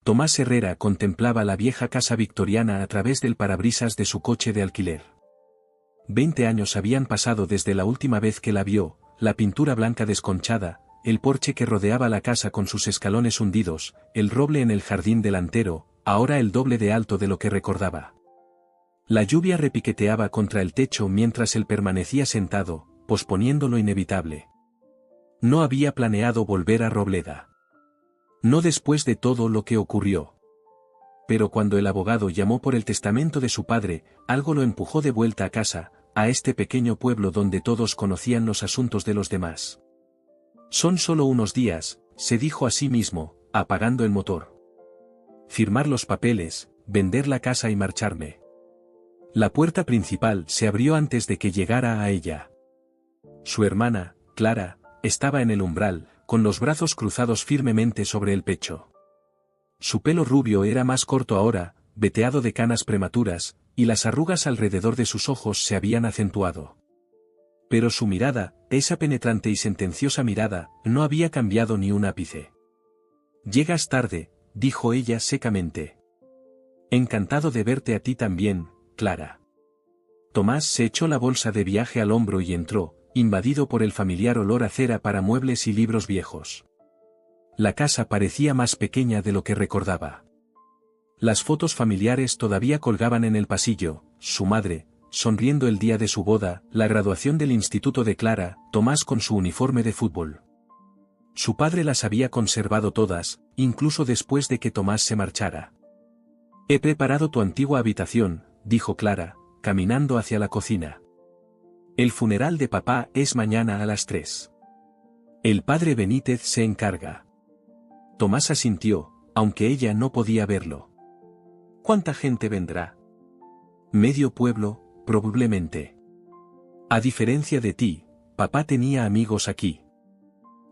Tomás Herrera contemplaba la vieja casa victoriana a través del parabrisas de su coche de alquiler. 20 años habían pasado desde la última vez que la vio, la pintura blanca desconchada, el porche que rodeaba la casa con sus escalones hundidos, el roble en el jardín delantero, ahora el doble de alto de lo que recordaba. La lluvia repiqueteaba contra el techo mientras él permanecía sentado, posponiendo lo inevitable. No había planeado volver a Robleda. No después de todo lo que ocurrió. Pero cuando el abogado llamó por el testamento de su padre, algo lo empujó de vuelta a casa, a este pequeño pueblo donde todos conocían los asuntos de los demás. Son solo unos días, se dijo a sí mismo, apagando el motor. Firmar los papeles, vender la casa y marcharme. La puerta principal se abrió antes de que llegara a ella. Su hermana, Clara, estaba en el umbral, con los brazos cruzados firmemente sobre el pecho. Su pelo rubio era más corto ahora, veteado de canas prematuras, y las arrugas alrededor de sus ojos se habían acentuado. Pero su mirada, esa penetrante y sentenciosa mirada, no había cambiado ni un ápice. «Llegas tarde», dijo ella secamente. «Encantado de verte a ti también, Clara». Tomás se echó la bolsa de viaje al hombro y entró, invadido por el familiar olor a cera para muebles y libros viejos. La casa parecía más pequeña de lo que recordaba. Las fotos familiares todavía colgaban en el pasillo, su madre, sonriendo el día de su boda, la graduación del instituto de Clara, Tomás con su uniforme de fútbol. Su padre las había conservado todas, incluso después de que Tomás se marchara. «He preparado tu antigua habitación», dijo Clara, caminando hacia la cocina. «El funeral de papá es mañana a las 3. El padre Benítez se encarga». Tomás asintió, aunque ella no podía verlo. «¿Cuánta gente vendrá?» «Medio pueblo, probablemente. A diferencia de ti, papá tenía amigos aquí».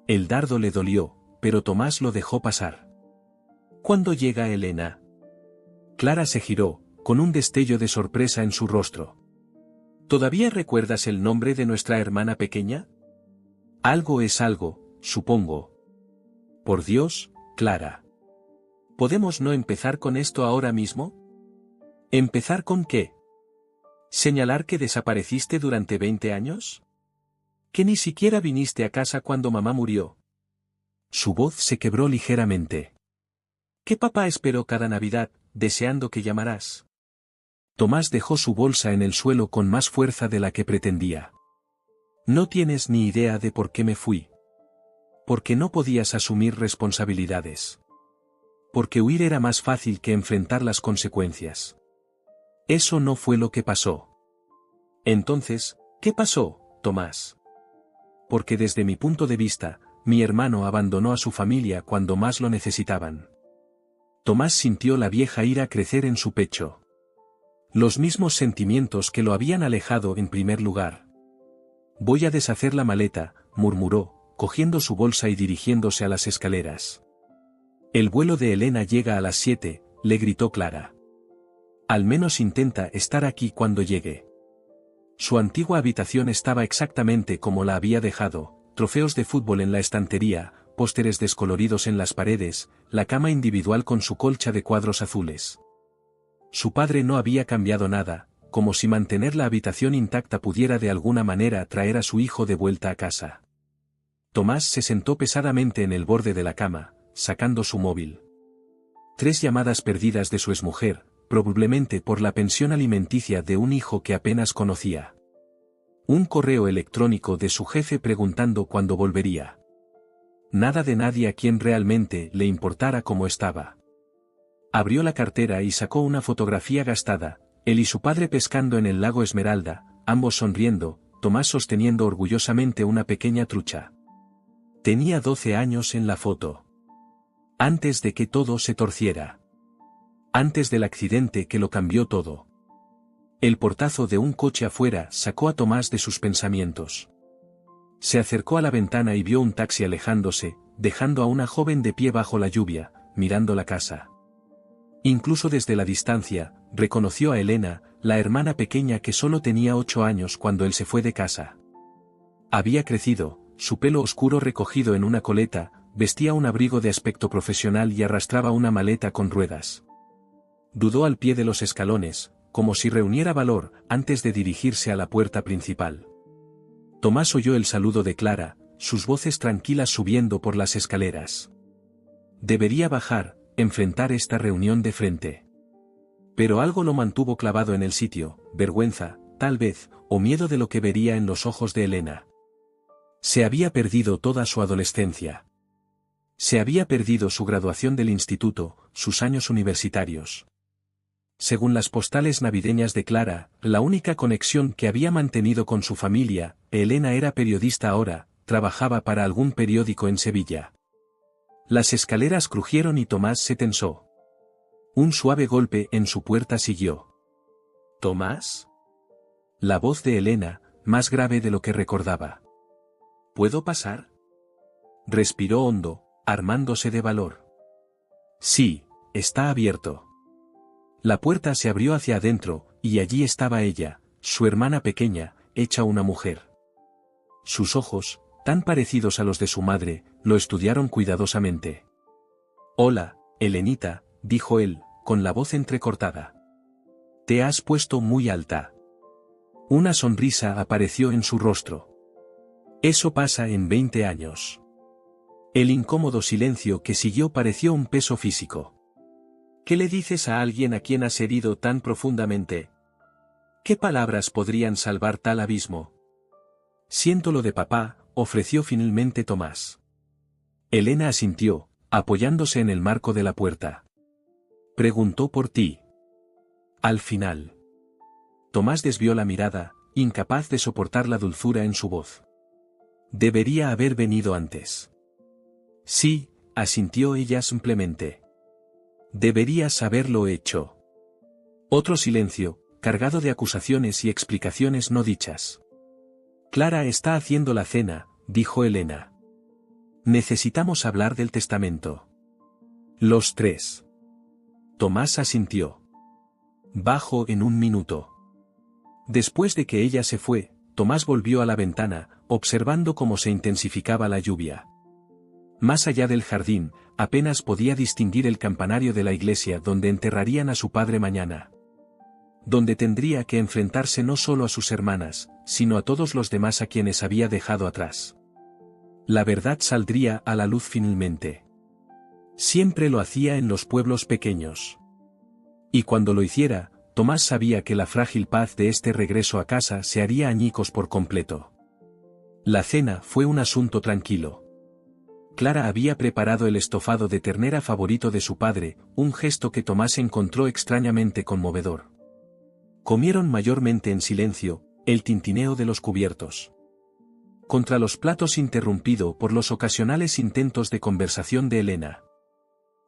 El dardo le dolió, pero Tomás lo dejó pasar. «¿Cuándo llega Elena?» Clara se giró, con un destello de sorpresa en su rostro. «¿Todavía recuerdas el nombre de nuestra hermana pequeña?» «Algo es algo, supongo». «Por Dios, Clara. ¿Podemos no empezar con esto ahora mismo?» «¿Empezar con qué? ¿Señalar que desapareciste durante 20 años? ¿Que ni siquiera viniste a casa cuando mamá murió?» Su voz se quebró ligeramente. «¿Qué papá esperó cada Navidad, deseando que llamaras?» Tomás dejó su bolsa en el suelo con más fuerza de la que pretendía. «No tienes ni idea de por qué me fui. Porque no podías asumir responsabilidades. Porque huir era más fácil que enfrentar las consecuencias. Eso no fue lo que pasó». «Entonces, ¿qué pasó, Tomás?» «Porque desde mi punto de vista, mi hermano abandonó a su familia cuando más lo necesitaban». Tomás sintió la vieja ira crecer en su pecho. Los mismos sentimientos que lo habían alejado en primer lugar. «Voy a deshacer la maleta», murmuró, cogiendo su bolsa y dirigiéndose a las escaleras. «El vuelo de Elena llega a las 7», le gritó Clara. «Al menos intenta estar aquí cuando llegue». Su antigua habitación estaba exactamente como la había dejado, trofeos de fútbol en la estantería, pósteres descoloridos en las paredes, la cama individual con su colcha de cuadros azules. Su padre no había cambiado nada, como si mantener la habitación intacta pudiera de alguna manera traer a su hijo de vuelta a casa. Tomás se sentó pesadamente en el borde de la cama, sacando su móvil. 3 llamadas perdidas de su exmujer, probablemente por la pensión alimenticia de un hijo que apenas conocía. Un correo electrónico de su jefe preguntando cuándo volvería. Nada de nadie a quien realmente le importara cómo estaba. Abrió la cartera y sacó una fotografía gastada, él y su padre pescando en el lago Esmeralda, ambos sonriendo, Tomás sosteniendo orgullosamente una pequeña trucha. Tenía 12 años en la foto. Antes de que todo se torciera. Antes del accidente que lo cambió todo. El portazo de un coche afuera sacó a Tomás de sus pensamientos. Se acercó a la ventana y vio un taxi alejándose, dejando a una joven de pie bajo la lluvia, mirando la casa. Incluso desde la distancia, reconoció a Elena, la hermana pequeña que solo tenía 8 años cuando él se fue de casa. Había crecido, su pelo oscuro recogido en una coleta, vestía un abrigo de aspecto profesional y arrastraba una maleta con ruedas. Dudó al pie de los escalones, como si reuniera valor, antes de dirigirse a la puerta principal. Tomás oyó el saludo de Clara, sus voces tranquilas subiendo por las escaleras. Debería bajar, enfrentar esta reunión de frente. Pero algo lo mantuvo clavado en el sitio, vergüenza, tal vez, o miedo de lo que vería en los ojos de Elena. Se había perdido toda su adolescencia. Se había perdido su graduación del instituto, sus años universitarios. Según las postales navideñas de Clara, la única conexión que había mantenido con su familia, Elena era periodista ahora, trabajaba para algún periódico en Sevilla. Las escaleras crujieron y Tomás se tensó. Un suave golpe en su puerta siguió. ¿Tomás? La voz de Elena, más grave de lo que recordaba. ¿Puedo pasar? Respiró hondo, armándose de valor. Sí, está abierto. La puerta se abrió hacia adentro, y allí estaba ella, su hermana pequeña, hecha una mujer. Sus ojos, tan parecidos a los de su madre, lo estudiaron cuidadosamente. «Hola, Elenita», dijo él, con la voz entrecortada. «Te has puesto muy alta». Una sonrisa apareció en su rostro. «Eso pasa en 20 años». El incómodo silencio que siguió pareció un peso físico. ¿Qué le dices a alguien a quien has herido tan profundamente? ¿Qué palabras podrían salvar tal abismo? Siento lo de papá, ofreció finalmente Tomás. Elena asintió, apoyándose en el marco de la puerta. Preguntó por ti. Al final. Tomás desvió la mirada, incapaz de soportar la dulzura en su voz. Debería haber venido antes. Sí, asintió ella simplemente. Deberías haberlo hecho. Otro silencio, cargado de acusaciones y explicaciones no dichas. Clara está haciendo la cena, dijo Elena. Necesitamos hablar del testamento. Los tres. Tomás asintió. Bajo en un minuto. Después de que ella se fue, Tomás volvió a la ventana, observando cómo se intensificaba la lluvia. Más allá del jardín, apenas podía distinguir el campanario de la iglesia donde enterrarían a su padre mañana. Donde tendría que enfrentarse no solo a sus hermanas, sino a todos los demás a quienes había dejado atrás. La verdad saldría a la luz finalmente. Siempre lo hacía en los pueblos pequeños. Y cuando lo hiciera, Tomás sabía que la frágil paz de este regreso a casa se haría añicos por completo. La cena fue un asunto tranquilo. Clara había preparado el estofado de ternera favorito de su padre, un gesto que Tomás encontró extrañamente conmovedor. Comieron mayormente en silencio, el tintineo de los cubiertos. Contra los platos interrumpido por los ocasionales intentos de conversación de Elena.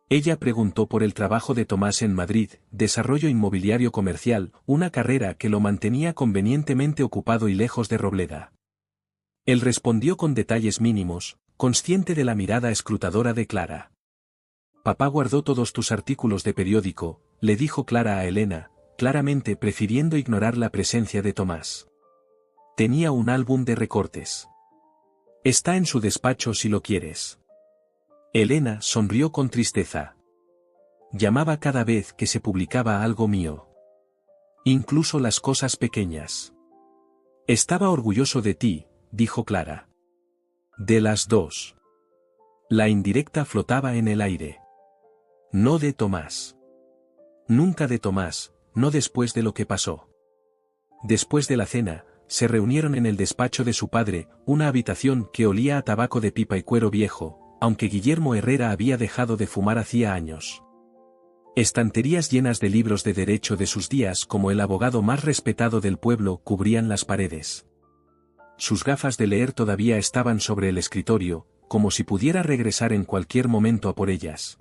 Ella preguntó por el trabajo de Tomás en Madrid, desarrollo inmobiliario comercial, una carrera que lo mantenía convenientemente ocupado y lejos de Robleda. Él respondió con detalles mínimos, consciente de la mirada escrutadora de Clara. Papá guardó todos tus artículos de periódico, le dijo Clara a Elena, claramente prefiriendo ignorar la presencia de Tomás. Tenía un álbum de recortes. Está en su despacho si lo quieres. Elena sonrió con tristeza. Llamaba cada vez que se publicaba algo mío. Incluso las cosas pequeñas. Estaba orgulloso de ti, dijo Clara. De las dos. La indirecta flotaba en el aire. No de Tomás. Nunca de Tomás, no después de lo que pasó. Después de la cena, se reunieron en el despacho de su padre, una habitación que olía a tabaco de pipa y cuero viejo, aunque Guillermo Herrera había dejado de fumar hacía años. Estanterías llenas de libros de derecho de sus días como el abogado más respetado del pueblo cubrían las paredes. Sus gafas de leer todavía estaban sobre el escritorio, como si pudiera regresar en cualquier momento a por ellas.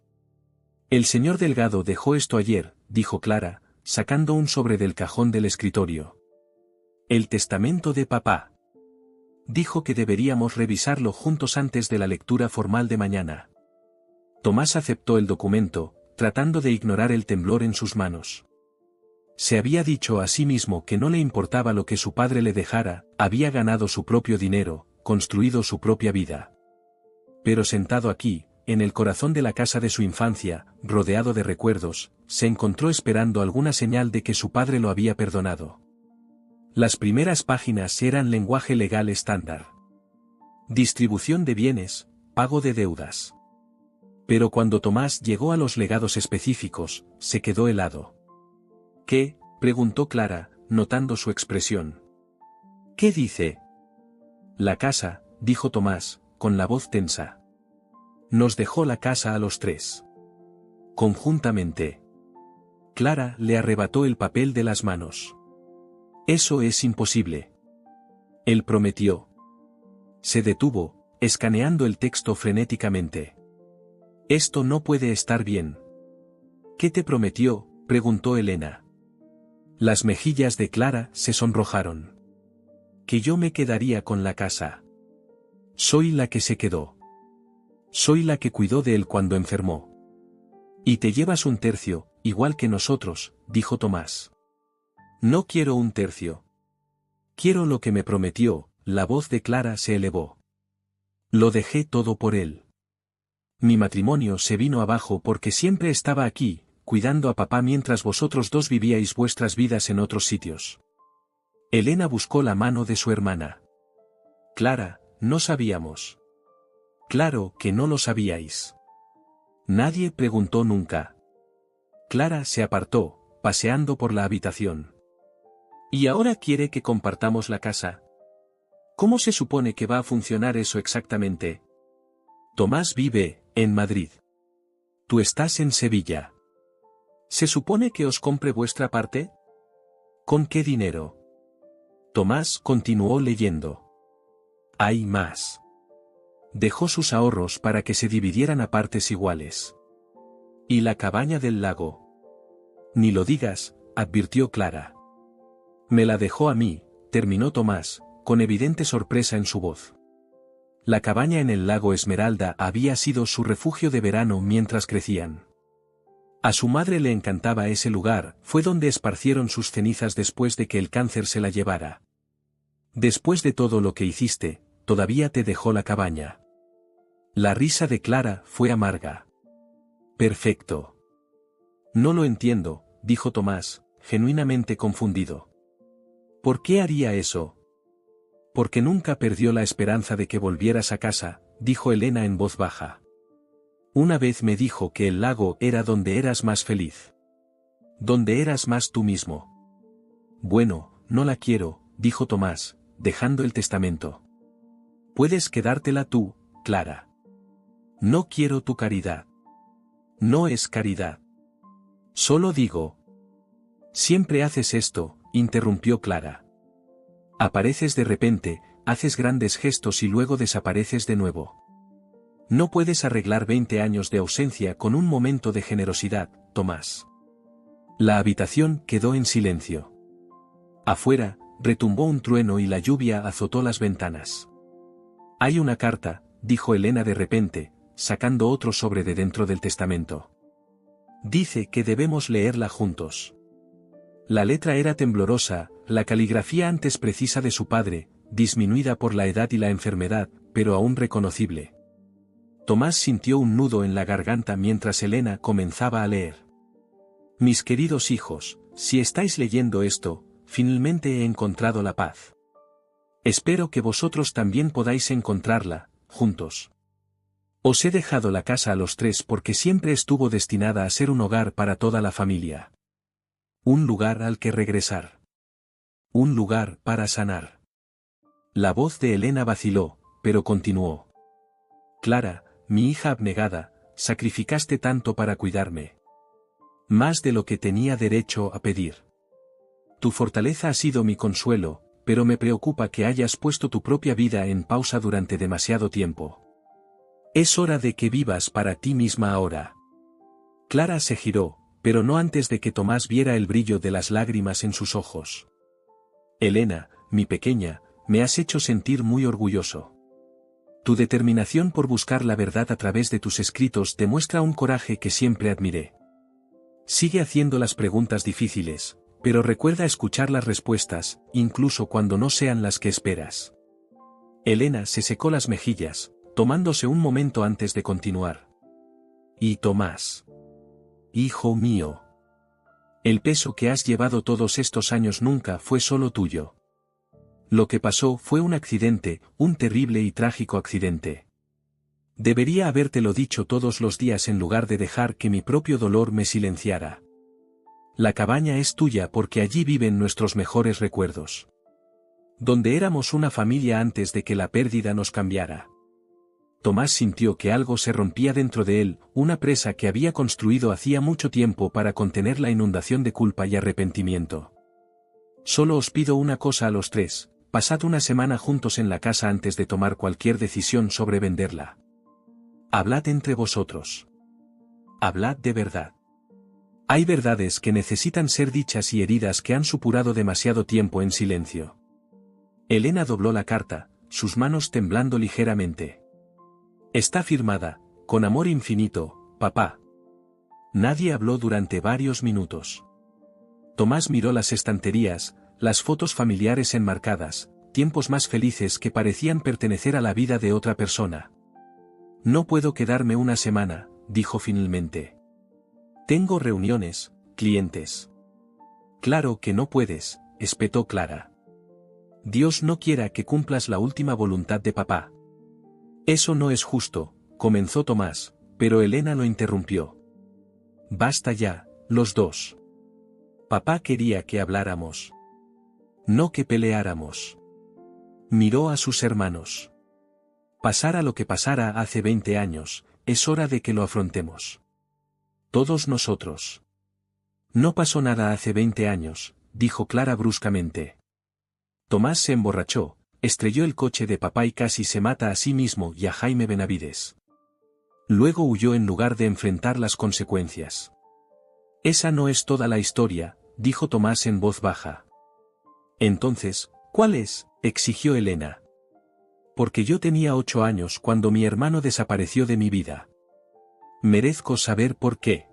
El señor Delgado dejó esto ayer, dijo Clara, sacando un sobre del cajón del escritorio. El testamento de papá. Dijo que deberíamos revisarlo juntos antes de la lectura formal de mañana. Tomás aceptó el documento, tratando de ignorar el temblor en sus manos. Se había dicho a sí mismo que no le importaba lo que su padre le dejara, había ganado su propio dinero, construido su propia vida. Pero sentado aquí, en el corazón de la casa de su infancia, rodeado de recuerdos, se encontró esperando alguna señal de que su padre lo había perdonado. Las primeras páginas eran lenguaje legal estándar. Distribución de bienes, pago de deudas. Pero cuando Tomás llegó a los legados específicos, se quedó helado. ¿Qué?, preguntó Clara, notando su expresión. ¿Qué dice? La casa, dijo Tomás, con la voz tensa. Nos dejó la casa a los tres. Conjuntamente. Clara le arrebató el papel de las manos. Eso es imposible. Él prometió. Se detuvo, escaneando el texto frenéticamente. Esto no puede estar bien. ¿Qué te prometió?, preguntó Elena. Las mejillas de Clara se sonrojaron. Que yo me quedaría con la casa. Soy la que se quedó. Soy la que cuidó de él cuando enfermó. Y te llevas un tercio, igual que nosotros, dijo Tomás. No quiero un tercio. Quiero lo que me prometió. La voz de Clara se elevó. Lo dejé todo por él. Mi matrimonio se vino abajo porque siempre estaba aquí, cuidando a papá mientras vosotros dos vivíais vuestras vidas en otros sitios. Elena buscó la mano de su hermana. Clara, no sabíamos. Claro que no lo sabíais. Nadie preguntó nunca. Clara se apartó, paseando por la habitación. ¿Y ahora quiere que compartamos la casa? ¿Cómo se supone que va a funcionar eso exactamente? Tomás vive en Madrid. Tú estás en Sevilla. ¿Se supone que os compre vuestra parte? ¿Con qué dinero? Tomás continuó leyendo. Hay más. Dejó sus ahorros para que se dividieran a partes iguales. ¿Y la cabaña del lago? Ni lo digas, advirtió Clara. Me la dejó a mí, terminó Tomás, con evidente sorpresa en su voz. La cabaña en el lago Esmeralda había sido su refugio de verano mientras crecían. A su madre le encantaba ese lugar, fue donde esparcieron sus cenizas después de que el cáncer se la llevara. Después de todo lo que hiciste, todavía te dejó la cabaña. La risa de Clara fue amarga. Perfecto. No lo entiendo, dijo Tomás, genuinamente confundido. ¿Por qué haría eso? Porque nunca perdió la esperanza de que volvieras a casa, dijo Elena en voz baja. Una vez me dijo que el lago era donde eras más feliz. Donde eras más tú mismo. Bueno, no la quiero, dijo Tomás, dejando el testamento. Puedes quedártela tú, Clara. No quiero tu caridad. No es caridad. Solo digo. Siempre haces esto, interrumpió Clara. Apareces de repente, haces grandes gestos y luego desapareces de nuevo. No puedes arreglar 20 años de ausencia con un momento de generosidad, Tomás. La habitación quedó en silencio. Afuera, retumbó un trueno y la lluvia azotó las ventanas. Hay una carta, dijo Elena de repente, sacando otro sobre de dentro del testamento. Dice que debemos leerla juntos. La letra era temblorosa, la caligrafía antes precisa de su padre, disminuida por la edad y la enfermedad, pero aún reconocible. Tomás sintió un nudo en la garganta mientras Elena comenzaba a leer. Mis queridos hijos, si estáis leyendo esto, finalmente he encontrado la paz. Espero que vosotros también podáis encontrarla, juntos. Os he dejado la casa a los tres porque siempre estuvo destinada a ser un hogar para toda la familia. Un lugar al que regresar. Un lugar para sanar. La voz de Elena vaciló, pero continuó. Clara, mi hija abnegada, sacrificaste tanto para cuidarme. Más de lo que tenía derecho a pedir. Tu fortaleza ha sido mi consuelo, pero me preocupa que hayas puesto tu propia vida en pausa durante demasiado tiempo. Es hora de que vivas para ti misma ahora. Clara se giró, pero no antes de que Tomás viera el brillo de las lágrimas en sus ojos. Elena, mi pequeña, me has hecho sentir muy orgulloso. Tu determinación por buscar la verdad a través de tus escritos demuestra un coraje que siempre admiré. Sigue haciendo las preguntas difíciles, pero recuerda escuchar las respuestas, incluso cuando no sean las que esperas. Elena se secó las mejillas, tomándose un momento antes de continuar. Y Tomás. Hijo mío. El peso que has llevado todos estos años nunca fue solo tuyo. Lo que pasó fue un accidente, un terrible y trágico accidente. Debería habértelo dicho todos los días en lugar de dejar que mi propio dolor me silenciara. La cabaña es tuya porque allí viven nuestros mejores recuerdos. Donde éramos una familia antes de que la pérdida nos cambiara. Tomás sintió que algo se rompía dentro de él, una presa que había construido hacía mucho tiempo para contener la inundación de culpa y arrepentimiento. Solo os pido una cosa a los tres, pasad una semana juntos en la casa antes de tomar cualquier decisión sobre venderla. Hablad entre vosotros. Hablad de verdad. Hay verdades que necesitan ser dichas y heridas que han supurado demasiado tiempo en silencio. Elena dobló la carta, sus manos temblando ligeramente. Está firmada, con amor infinito, papá. Nadie habló durante varios minutos. Tomás miró las estanterías, las fotos familiares enmarcadas, tiempos más felices que parecían pertenecer a la vida de otra persona. No puedo quedarme una semana, dijo finalmente. Tengo reuniones, clientes. Claro que no puedes, espetó Clara. Dios no quiera que cumplas la última voluntad de papá. Eso no es justo, comenzó Tomás, pero Elena lo interrumpió. Basta ya, los dos. Papá quería que habláramos. No que peleáramos. Miró a sus hermanos. Pasara lo que pasara hace 20 años, es hora de que lo afrontemos. Todos nosotros. No pasó nada hace 20 años, dijo Clara bruscamente. Tomás se emborrachó, estrelló el coche de papá y casi se mata a sí mismo y a Jaime Benavides. Luego huyó en lugar de enfrentar las consecuencias. Esa no es toda la historia, dijo Tomás en voz baja. Entonces, ¿cuál es?, exigió Elena. Porque yo tenía 8 años cuando mi hermano desapareció de mi vida. Merezco saber por qué.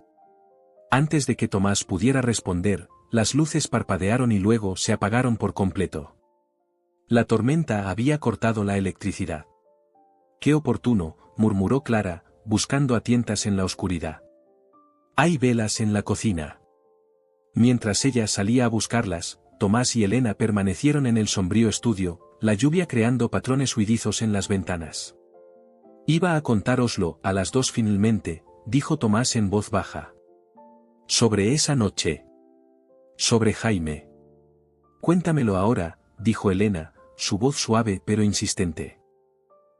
Antes de que Tomás pudiera responder, las luces parpadearon y luego se apagaron por completo. La tormenta había cortado la electricidad. Qué oportuno, murmuró Clara, buscando a tientas en la oscuridad. Hay velas en la cocina. Mientras ella salía a buscarlas, Tomás y Elena permanecieron en el sombrío estudio, la lluvia creando patrones huidizos en las ventanas. Iba a contároslo a las 2 finalmente, dijo Tomás en voz baja. Sobre esa noche. Sobre Jaime. Cuéntamelo ahora, dijo Elena, su voz suave pero insistente.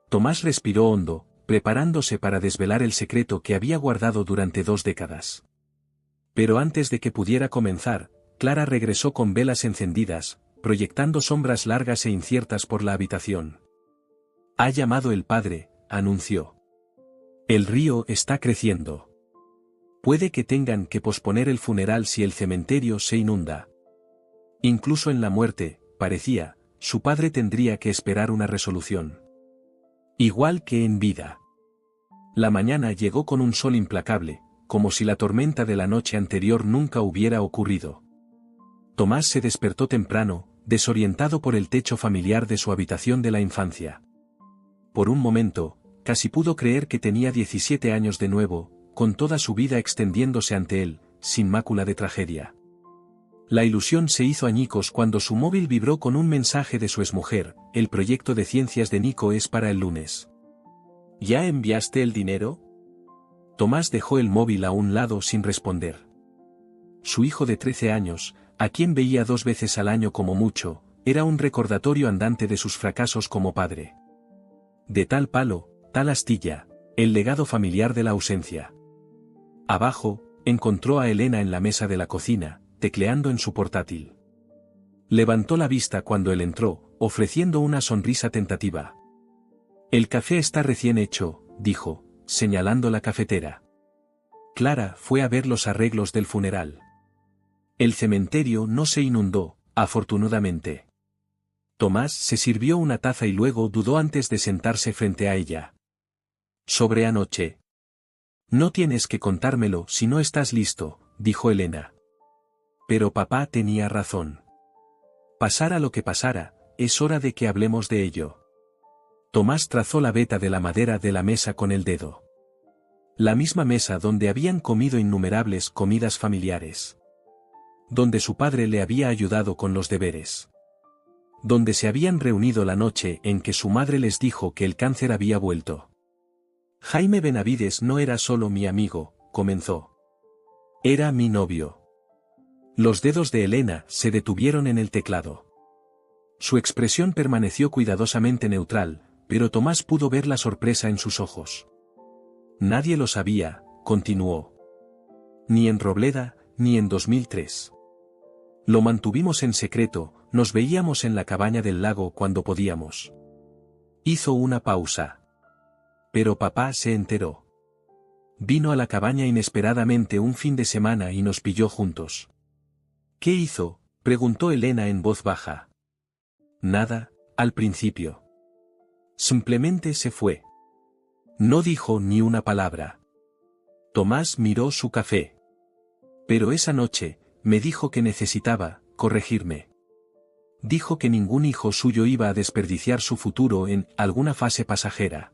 Tomás respiró hondo, preparándose para desvelar el secreto que había guardado durante 2 décadas. Pero antes de que pudiera comenzar, Clara regresó con velas encendidas, proyectando sombras largas e inciertas por la habitación. Ha llamado el padre, anunció. El río está creciendo. Puede que tengan que posponer el funeral si el cementerio se inunda. Incluso en la muerte, parecía, su padre tendría que esperar una resolución. Igual que en vida. La mañana llegó con un sol implacable, como si la tormenta de la noche anterior nunca hubiera ocurrido. Tomás se despertó temprano, desorientado por el techo familiar de su habitación de la infancia. Por un momento, casi pudo creer que tenía 17 años de nuevo, con toda su vida extendiéndose ante él, sin mácula de tragedia. La ilusión se hizo añicos cuando su móvil vibró con un mensaje de su exmujer: el proyecto de ciencias de Nico es para el lunes. ¿Ya enviaste el dinero? Tomás dejó el móvil a un lado sin responder. Su hijo de 13 años, a quien veía 2 veces al año como mucho, era un recordatorio andante de sus fracasos como padre. De tal palo, tal astilla, el legado familiar de la ausencia. Abajo, encontró a Elena en la mesa de la cocina, tecleando en su portátil. Levantó la vista cuando él entró, ofreciendo una sonrisa tentativa. El café está recién hecho, dijo, señalando la cafetera. Clara fue a ver los arreglos del funeral. El cementerio no se inundó, afortunadamente. Tomás se sirvió una taza y luego dudó antes de sentarse frente a ella. Sobre anoche. No tienes que contármelo si no estás listo, dijo Elena. Pero papá tenía razón. Pasara lo que pasara, es hora de que hablemos de ello. Tomás trazó la veta de la madera de la mesa con el dedo. La misma mesa donde habían comido innumerables comidas familiares. Donde su padre le había ayudado con los deberes. Donde se habían reunido la noche en que su madre les dijo que el cáncer había vuelto. Jaime Benavides no era solo mi amigo, comenzó. Era mi novio. Los dedos de Elena se detuvieron en el teclado. Su expresión permaneció cuidadosamente neutral, pero Tomás pudo ver la sorpresa en sus ojos. Nadie lo sabía, continuó. Ni en Robleda, ni en 2003. Lo mantuvimos en secreto, nos veíamos en la cabaña del lago cuando podíamos. Hizo una pausa. Pero papá se enteró. Vino a la cabaña inesperadamente un fin de semana y nos pilló juntos. ¿Qué hizo?, preguntó Elena en voz baja. Nada, al principio. Simplemente se fue. No dijo ni una palabra. Tomás miró su café. Pero esa noche, me dijo que necesitaba corregirme. Dijo que ningún hijo suyo iba a desperdiciar su futuro en alguna fase pasajera.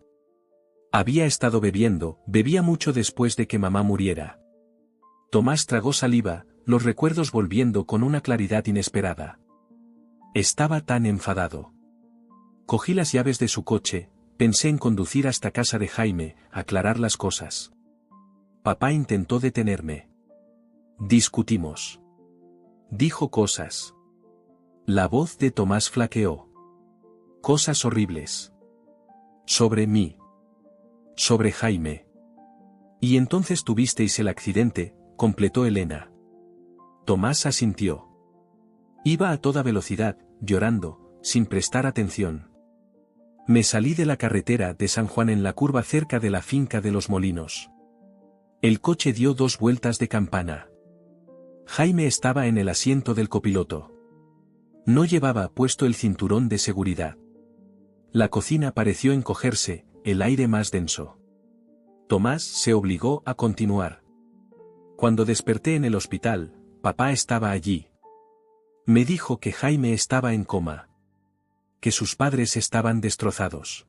Había estado bebiendo, bebía mucho después de que mamá muriera. Tomás tragó saliva, los recuerdos volviendo con una claridad inesperada. Estaba tan enfadado. Cogí las llaves de su coche, pensé en conducir hasta casa de Jaime, aclarar las cosas. Papá intentó detenerme. Discutimos. Dijo cosas. La voz de Tomás flaqueó. Cosas horribles. Sobre mí. Sobre Jaime. Y entonces tuvisteis el accidente, completó Elena. Tomás asintió. Iba a toda velocidad, llorando, sin prestar atención. Me salí de la carretera de San Juan en la curva cerca de la finca de los Molinos. El coche dio 2 vueltas de campana. Jaime estaba en el asiento del copiloto. No llevaba puesto el cinturón de seguridad. La cocina pareció encogerse, el aire más denso. Tomás se obligó a continuar. Cuando desperté en el hospital, papá estaba allí. Me dijo que Jaime estaba en coma. Que sus padres estaban destrozados.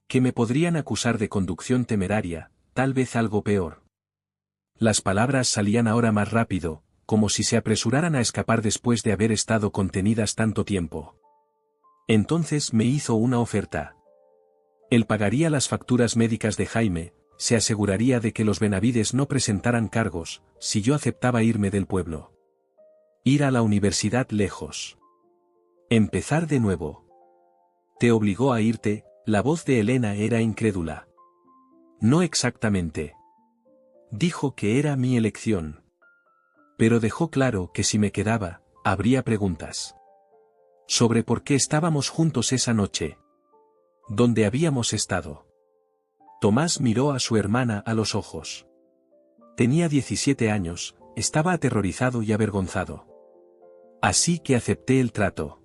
Que me podrían acusar de conducción temeraria, tal vez algo peor. Las palabras salían ahora más rápido, como si se apresuraran a escapar después de haber estado contenidas tanto tiempo. Entonces me hizo una oferta. Él pagaría las facturas médicas de Jaime, se aseguraría de que los Benavides no presentaran cargos, si yo aceptaba irme del pueblo. Ir a la universidad lejos. Empezar de nuevo. ¿Te obligó a irte? La voz de Elena era incrédula. No exactamente. Dijo que era mi elección. Pero dejó claro que si me quedaba, habría preguntas. Sobre por qué estábamos juntos esa noche. ¿Dónde habíamos estado? Tomás miró a su hermana a los ojos. Tenía 17 años, estaba aterrorizado y avergonzado. Así que acepté el trato.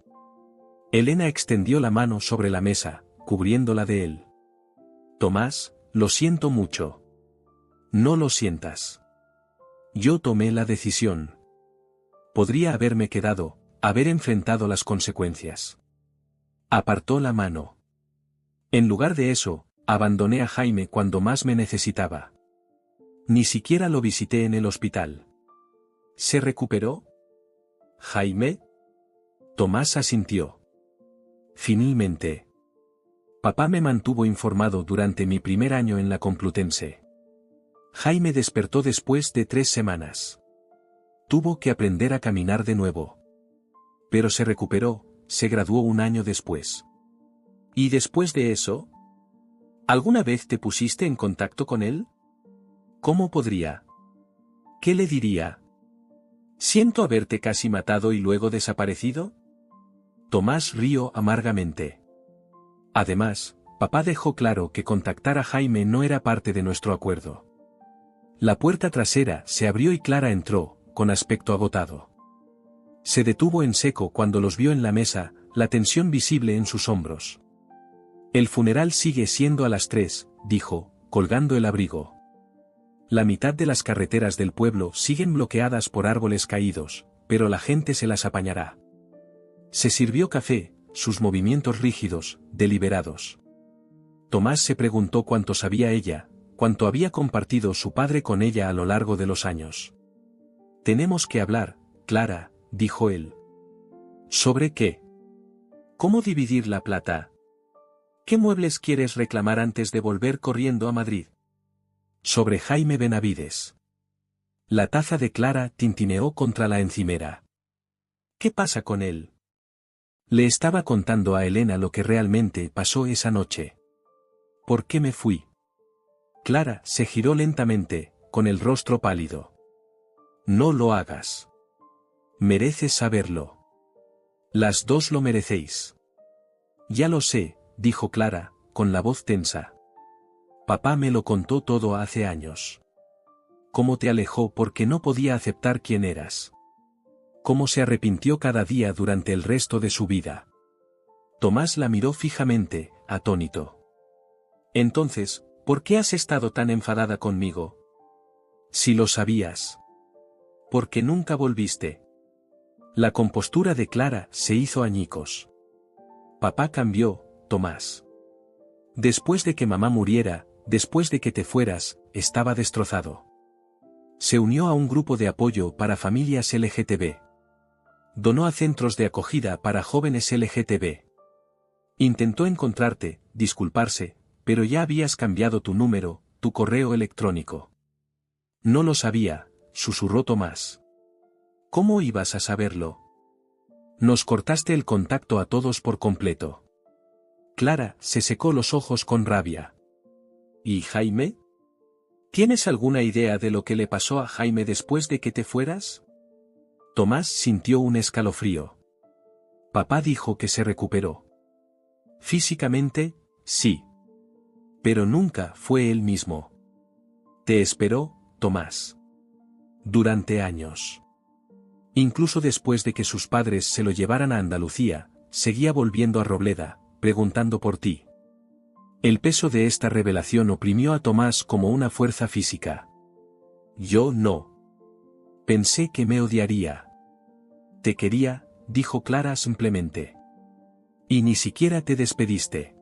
Elena extendió la mano sobre la mesa, cubriéndola de él. Tomás, lo siento mucho. No lo sientas. Yo tomé la decisión. Podría haberme quedado, haber enfrentado las consecuencias. Apartó la mano. En lugar de eso, abandoné a Jaime cuando más me necesitaba. Ni siquiera lo visité en el hospital. ¿Se recuperó? ¿Jaime? Tomás asintió. Finalmente. Papá me mantuvo informado durante mi primer año en la Complutense. Jaime despertó después de 3 semanas. Tuvo que aprender a caminar de nuevo. Pero se recuperó, se graduó un año después. ¿Y después de eso? ¿Alguna vez te pusiste en contacto con él? ¿Cómo podría? ¿Qué le diría? ¿Siento haberte casi matado y luego desaparecido? Tomás rió amargamente. Además, papá dejó claro que contactar a Jaime no era parte de nuestro acuerdo. La puerta trasera se abrió y Clara entró, con aspecto agotado. Se detuvo en seco cuando los vio en la mesa, la tensión visible en sus hombros. El funeral sigue siendo a las 3, dijo, colgando el abrigo. La mitad de las carreteras del pueblo siguen bloqueadas por árboles caídos, pero la gente se las apañará. Se sirvió café, sus movimientos rígidos, deliberados. Tomás se preguntó cuánto sabía ella, cuánto había compartido su padre con ella a lo largo de los años. «Tenemos que hablar, Clara», dijo él. «¿Sobre qué? ¿Cómo dividir la plata? ¿Qué muebles quieres reclamar antes de volver corriendo a Madrid?» «Sobre Jaime Benavides». La taza de Clara tintineó contra la encimera. «¿Qué pasa con él?» Le estaba contando a Elena lo que realmente pasó esa noche. «¿Por qué me fui?» Clara se giró lentamente, con el rostro pálido. «No lo hagas. Mereces saberlo. Las dos lo merecéis». «Ya lo sé», dijo Clara, con la voz tensa. «Papá me lo contó todo hace años. Cómo te alejó porque no podía aceptar quién eras. Cómo se arrepintió cada día durante el resto de su vida». Tomás la miró fijamente, atónito. «Entonces, ¿por qué has estado tan enfadada conmigo? Si lo sabías. ¿Por qué nunca volviste?» La compostura de Clara se hizo añicos. «Papá cambió, Tomás. Después de que mamá muriera, después de que te fueras, estaba destrozado. Se unió a un grupo de apoyo para familias LGTB. Donó a centros de acogida para jóvenes LGTB. Intentó encontrarte, disculparse, pero ya habías cambiado tu número, tu correo electrónico». «No lo sabía», susurró Tomás. «¿Cómo ibas a saberlo? Nos cortaste el contacto a todos por completo». Clara se secó los ojos con rabia. «¿Y Jaime? ¿Tienes alguna idea de lo que le pasó a Jaime después de que te fueras?» Tomás sintió un escalofrío. «Papá dijo que se recuperó. Físicamente, sí. Pero nunca fue él mismo. Te esperó, Tomás. Durante años. Incluso después de que sus padres se lo llevaran a Andalucía, seguía volviendo a Robleda, preguntando por ti». El peso de esta revelación oprimió a Tomás como una fuerza física. «Yo no. Pensé que me odiaría. Te quería», dijo Clara simplemente. «Y ni siquiera te despediste».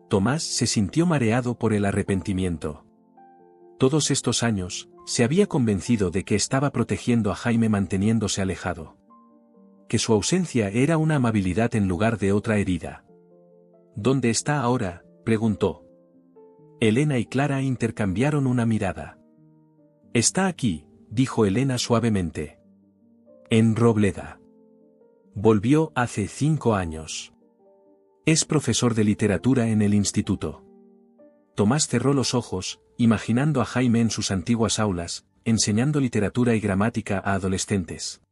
Tomás se sintió mareado por el arrepentimiento. Todos estos años, se había convencido de que estaba protegiendo a Jaime manteniéndose alejado. Que su ausencia era una amabilidad en lugar de otra herida. «¿Dónde está ahora?», preguntó. Elena y Clara intercambiaron una mirada. «Está aquí», dijo Elena suavemente. «En Robleda. Volvió hace 5 años. Es profesor de literatura en el instituto». Tomás cerró los ojos, imaginando a Jaime en sus antiguas aulas, enseñando literatura y gramática a adolescentes.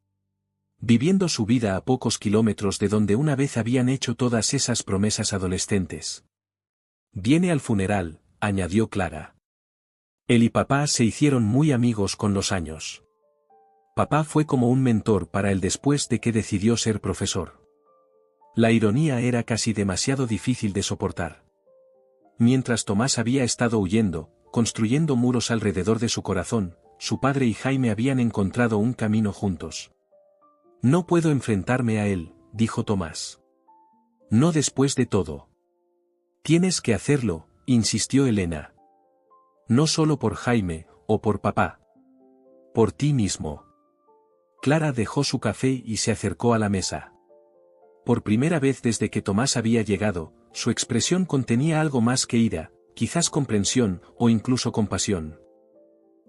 Viviendo su vida a pocos kilómetros de donde una vez habían hecho todas esas promesas adolescentes. «Viene al funeral», añadió Clara. Él y papá se hicieron muy amigos con los años. Papá fue como un mentor para él después de que decidió ser profesor. La ironía era casi demasiado difícil de soportar. Mientras Tomás había estado huyendo, construyendo muros alrededor de su corazón, su padre y Jaime habían encontrado un camino juntos. «No puedo enfrentarme a él», dijo Tomás. «No después de todo». «Tienes que hacerlo», insistió Elena. «No solo por Jaime, o por papá. Por ti mismo». Clara dejó su café y se acercó a la mesa. Por primera vez desde que Tomás había llegado, su expresión contenía algo más que ira, quizás comprensión, o incluso compasión.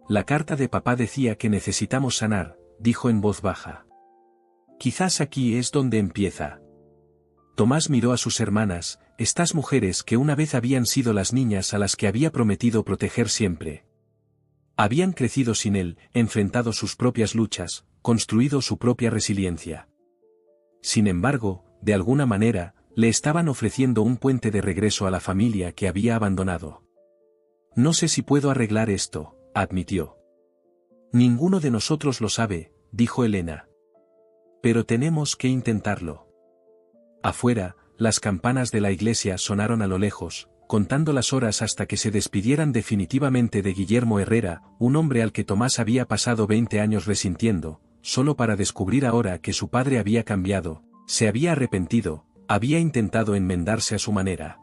«La carta de papá decía que necesitamos sanar», dijo en voz baja. «Quizás aquí es donde empieza». Tomás miró a sus hermanas, estas mujeres que una vez habían sido las niñas a las que había prometido proteger siempre. Habían crecido sin él, enfrentado sus propias luchas, construido su propia resiliencia. Sin embargo, de alguna manera, le estaban ofreciendo un puente de regreso a la familia que había abandonado. «No sé si puedo arreglar esto», admitió. «Ninguno de nosotros lo sabe», dijo Elena. «Pero tenemos que intentarlo». Afuera, las campanas de la iglesia sonaron a lo lejos, contando las horas hasta que se despidieran definitivamente de Guillermo Herrera, un hombre al que Tomás había pasado 20 años resintiendo, solo para descubrir ahora que su padre había cambiado, se había arrepentido, había intentado enmendarse a su manera.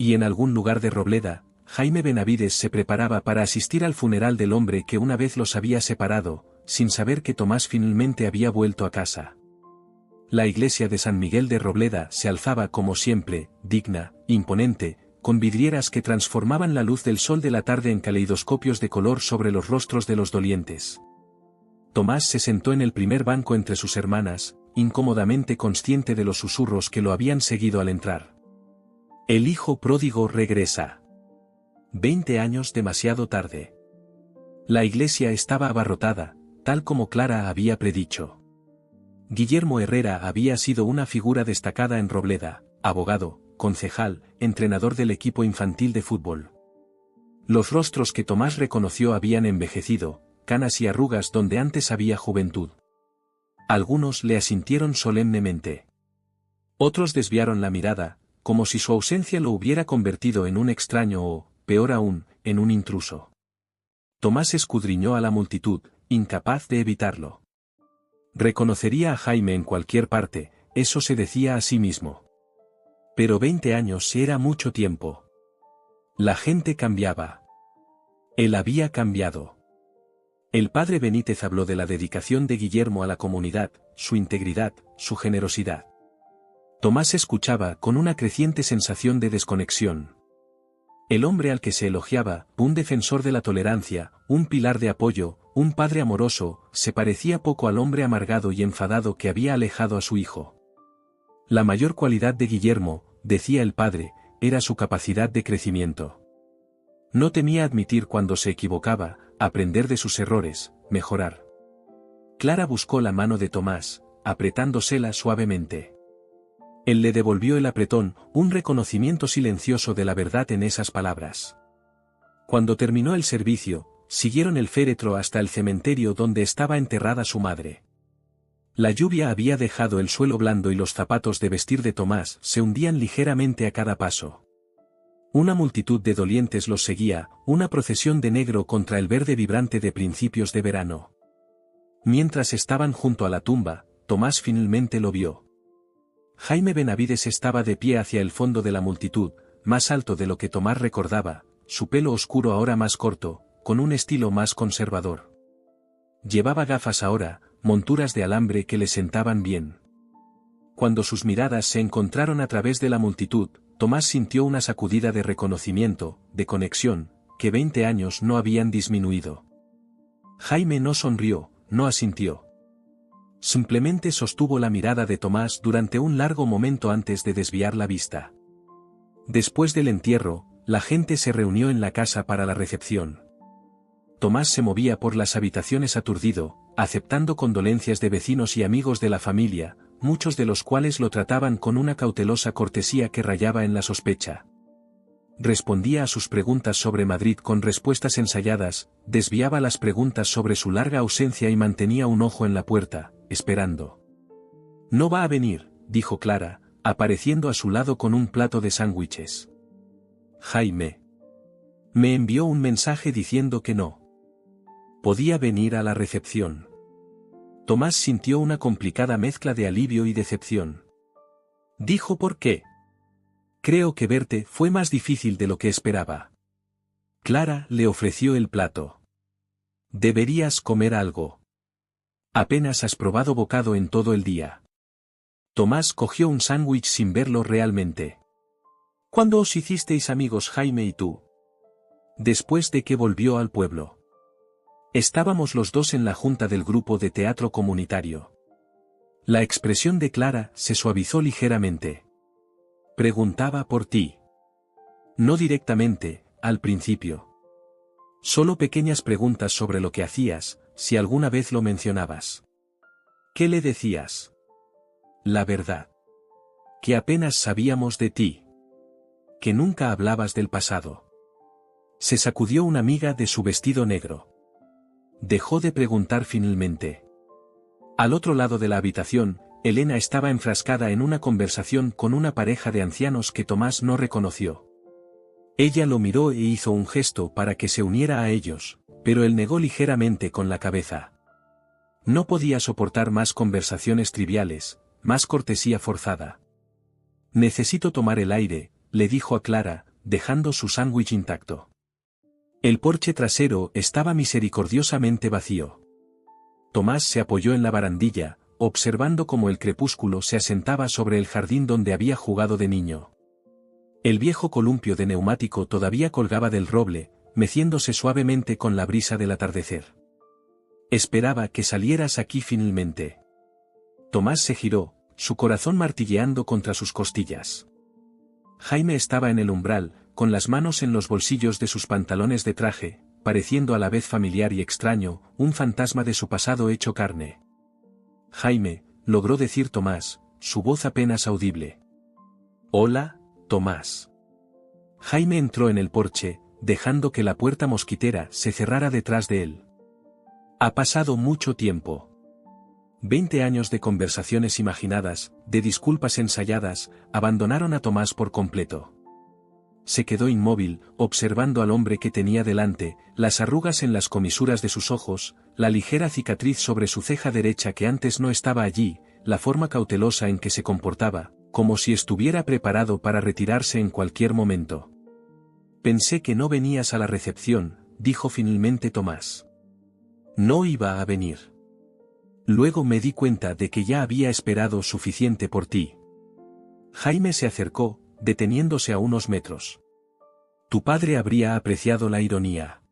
Y en algún lugar de Robleda, Jaime Benavides se preparaba para asistir al funeral del hombre que una vez los había separado, sin saber que Tomás finalmente había vuelto a casa. La iglesia de San Miguel de Robleda se alzaba como siempre, digna, imponente, con vidrieras que transformaban la luz del sol de la tarde en caleidoscopios de color sobre los rostros de los dolientes. Tomás se sentó en el primer banco entre sus hermanas, incómodamente consciente de los susurros que lo habían seguido al entrar. El hijo pródigo regresa. 20 años demasiado tarde. La iglesia estaba abarrotada, tal como Clara había predicho. Guillermo Herrera había sido una figura destacada en Robleda, abogado, concejal, entrenador del equipo infantil de fútbol. Los rostros que Tomás reconoció habían envejecido, canas y arrugas donde antes había juventud. Algunos le asintieron solemnemente. Otros desviaron la mirada, como si su ausencia lo hubiera convertido en un extraño o, peor aún, en un intruso. Tomás escudriñó a la multitud, incapaz de evitarlo. Reconocería a Jaime en cualquier parte, eso se decía a sí mismo. Pero 20 años era mucho tiempo. La gente cambiaba. Él había cambiado. El padre Benítez habló de la dedicación de Guillermo a la comunidad, su integridad, su generosidad. Tomás escuchaba con una creciente sensación de desconexión. El hombre al que se elogiaba, un defensor de la tolerancia, un pilar de apoyo, un padre amoroso, se parecía poco al hombre amargado y enfadado que había alejado a su hijo. La mayor cualidad de Guillermo, decía el padre, era su capacidad de crecimiento. No temía admitir cuando se equivocaba, aprender de sus errores, mejorar. Clara buscó la mano de Tomás, apretándosela suavemente. Él le devolvió el apretón, un reconocimiento silencioso de la verdad en esas palabras. Cuando terminó el servicio, siguieron el féretro hasta el cementerio donde estaba enterrada su madre. La lluvia había dejado el suelo blando y los zapatos de vestir de Tomás se hundían ligeramente a cada paso. Una multitud de dolientes los seguía, una procesión de negro contra el verde vibrante de principios de verano. Mientras estaban junto a la tumba, Tomás finalmente lo vio. Jaime Benavides estaba de pie hacia el fondo de la multitud, más alto de lo que Tomás recordaba, su pelo oscuro ahora más corto, con un estilo más conservador. Llevaba gafas ahora, monturas de alambre que le sentaban bien. Cuando sus miradas se encontraron a través de la multitud, Tomás sintió una sacudida de reconocimiento, de conexión, que 20 años no habían disminuido. Jaime no sonrió, no asintió. Simplemente sostuvo la mirada de Tomás durante un largo momento antes de desviar la vista. Después del entierro, la gente se reunió en la casa para la recepción. Tomás se movía por las habitaciones aturdido, aceptando condolencias de vecinos y amigos de la familia, muchos de los cuales lo trataban con una cautelosa cortesía que rayaba en la sospecha. Respondía a sus preguntas sobre Madrid con respuestas ensayadas, desviaba las preguntas sobre su larga ausencia y mantenía un ojo en la puerta, esperando. «No va a venir», dijo Clara, apareciendo a su lado con un plato de sándwiches. «Jaime. Me envió un mensaje diciendo que no podía venir a la recepción». Tomás sintió una complicada mezcla de alivio y decepción. Dijo por qué. «Creo que verte fue más difícil de lo que esperaba». Clara le ofreció el plato. «Deberías comer algo. Apenas has probado bocado en todo el día». Tomás cogió un sándwich sin verlo realmente. «¿Cuándo os hicisteis amigos Jaime y tú?» «Después de que volvió al pueblo. Estábamos los dos en la junta del grupo de teatro comunitario». La expresión de Clara se suavizó ligeramente. «Preguntaba por ti». «No directamente, al principio. Solo pequeñas preguntas sobre lo que hacías, si alguna vez lo mencionabas». «¿Qué le decías?» «La verdad. Que apenas sabíamos de ti. Que nunca hablabas del pasado». Se sacudió una miga de su vestido negro. Dejó de preguntar finalmente. Al otro lado de la habitación, Elena estaba enfrascada en una conversación con una pareja de ancianos que Tomás no reconoció. Ella lo miró e hizo un gesto para que se uniera a ellos, pero él negó ligeramente con la cabeza. No podía soportar más conversaciones triviales, más cortesía forzada. «Necesito tomar el aire», le dijo a Clara, dejando su sándwich intacto. El porche trasero estaba misericordiosamente vacío. Tomás se apoyó en la barandilla, observando cómo el crepúsculo se asentaba sobre el jardín donde había jugado de niño. El viejo columpio de neumático todavía colgaba del roble, meciéndose suavemente con la brisa del atardecer. Esperaba que salieras aquí finalmente. Tomás se giró, su corazón martilleando contra sus costillas. Jaime estaba en el umbral, con las manos en los bolsillos de sus pantalones de traje, pareciendo a la vez familiar y extraño, un fantasma de su pasado hecho carne. Jaime, logró decir Tomás, su voz apenas audible. Hola, Tomás. Jaime entró en el porche, dejando que la puerta mosquitera se cerrara detrás de él. Ha pasado mucho tiempo. 20 años de conversaciones imaginadas, de disculpas ensayadas, abandonaron a Tomás por completo. Se quedó inmóvil, observando al hombre que tenía delante, las arrugas en las comisuras de sus ojos, la ligera cicatriz sobre su ceja derecha que antes no estaba allí, la forma cautelosa en que se comportaba, como si estuviera preparado para retirarse en cualquier momento. Pensé que no venías a la recepción, dijo finalmente Tomás. No iba a venir. Luego me di cuenta de que ya había esperado suficiente por ti. Jaime se acercó, deteniéndose a unos metros. Tu padre habría apreciado la ironía.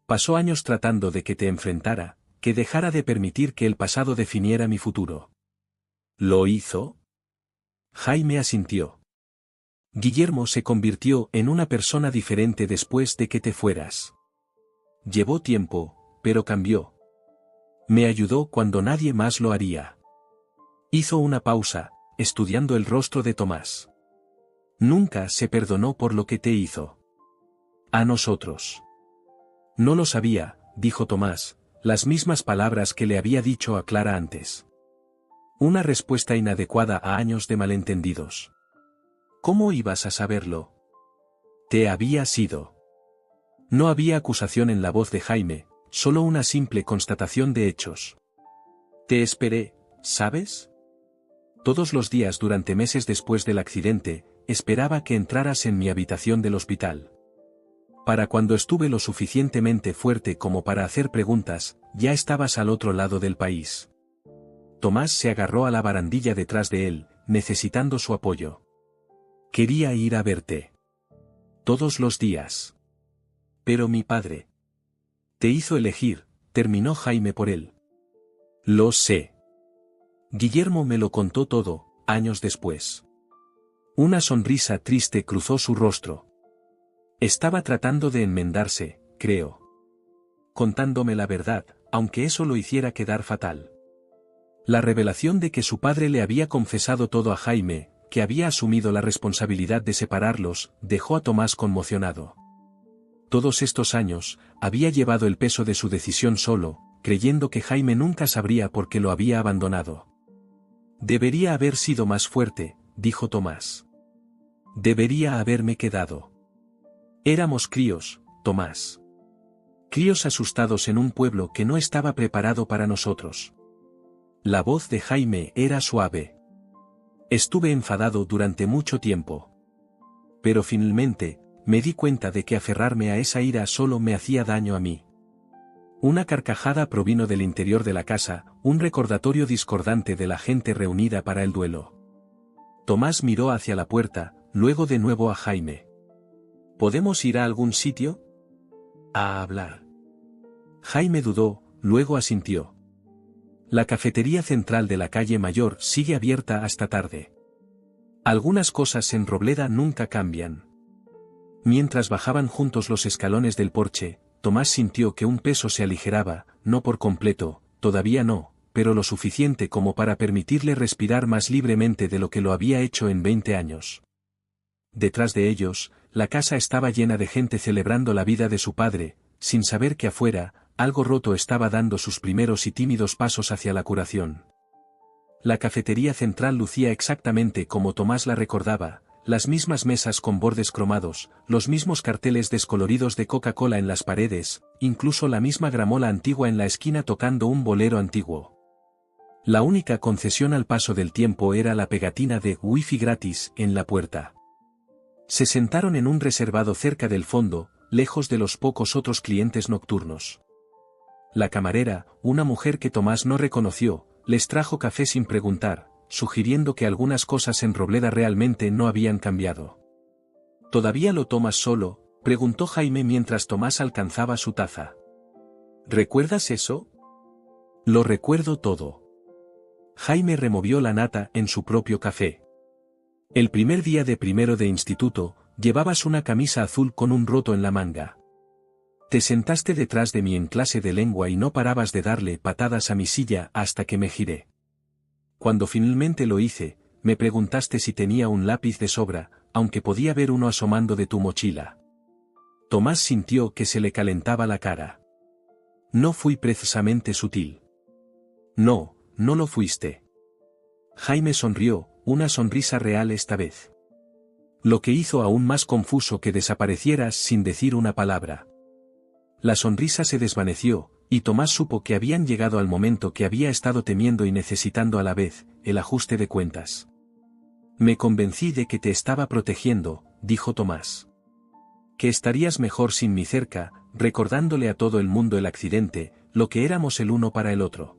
Pasó años tratando de que te enfrentara, que dejara de permitir que el pasado definiera mi futuro. ¿Lo hizo? Jaime asintió. Guillermo se convirtió en una persona diferente después de que te fueras. Llevó tiempo, pero cambió. Me ayudó cuando nadie más lo haría. Hizo una pausa, estudiando el rostro de Tomás. Nunca se perdonó por lo que te hizo. A nosotros. No lo sabía, dijo Tomás, las mismas palabras que le había dicho a Clara antes. Una respuesta inadecuada a años de malentendidos. ¿Cómo ibas a saberlo? Te había sido. No había acusación en la voz de Jaime, solo una simple constatación de hechos. Te esperé, ¿sabes? Todos los días durante meses después del accidente, esperaba que entraras en mi habitación del hospital. Para cuando estuve lo suficientemente fuerte como para hacer preguntas, ya estabas al otro lado del país. Tomás se agarró a la barandilla detrás de él, necesitando su apoyo. Quería ir a verte. Todos los días. Pero mi padre. Te hizo elegir, terminó Jaime por él. Lo sé. Guillermo me lo contó todo, años después. Una sonrisa triste cruzó su rostro. Estaba tratando de enmendarse, creo. Contándome la verdad, aunque eso lo hiciera quedar fatal. La revelación de que su padre le había confesado todo a Jaime, que había asumido la responsabilidad de separarlos, dejó a Tomás conmocionado. Todos estos años, había llevado el peso de su decisión solo, creyendo que Jaime nunca sabría por qué lo había abandonado. Debería haber sido más fuerte, dijo Tomás. Debería haberme quedado. Éramos críos, Tomás. Críos asustados en un pueblo que no estaba preparado para nosotros. La voz de Jaime era suave. Estuve enfadado durante mucho tiempo. Pero finalmente, me di cuenta de que aferrarme a esa ira solo me hacía daño a mí. Una carcajada provino del interior de la casa, un recordatorio discordante de la gente reunida para el duelo. Tomás miró hacia la puerta, luego de nuevo a Jaime. ¿Podemos ir a algún sitio? A hablar. Jaime dudó, luego asintió. La cafetería central de la calle Mayor sigue abierta hasta tarde. Algunas cosas en Robleda nunca cambian. Mientras bajaban juntos los escalones del porche, Tomás sintió que un peso se aligeraba, no por completo, todavía no, pero lo suficiente como para permitirle respirar más libremente de lo que lo había hecho en 20 años. Detrás de ellos, la casa estaba llena de gente celebrando la vida de su padre, sin saber que afuera, algo roto estaba dando sus primeros y tímidos pasos hacia la curación. La cafetería central lucía exactamente como Tomás la recordaba, las mismas mesas con bordes cromados, los mismos carteles descoloridos de Coca-Cola en las paredes, incluso la misma gramola antigua en la esquina tocando un bolero antiguo. La única concesión al paso del tiempo era la pegatina de Wi-Fi gratis en la puerta. Se sentaron en un reservado cerca del fondo, lejos de los pocos otros clientes nocturnos. La camarera, una mujer que Tomás no reconoció, les trajo café sin preguntar, sugiriendo que algunas cosas en Robleda realmente no habían cambiado. ¿Todavía lo tomas solo?, preguntó Jaime mientras Tomás alcanzaba su taza. ¿Recuerdas eso? Lo recuerdo todo. Jaime removió la nata en su propio café. El primer día de primero de instituto, llevabas una camisa azul con un roto en la manga. Te sentaste detrás de mí en clase de lengua y no parabas de darle patadas a mi silla hasta que me giré. Cuando finalmente lo hice, me preguntaste si tenía un lápiz de sobra, aunque podía ver uno asomando de tu mochila. Tomás sintió que se le calentaba la cara. No fui precisamente sutil. No, no lo fuiste. Jaime sonrió, una sonrisa real esta vez. Lo que hizo aún más confuso que desaparecieras sin decir una palabra. La sonrisa se desvaneció, y Tomás supo que habían llegado al momento que había estado temiendo y necesitando a la vez, el ajuste de cuentas. Me convencí de que te estaba protegiendo, dijo Tomás. Que estarías mejor sin mí cerca, recordándole a todo el mundo el accidente, lo que éramos el uno para el otro.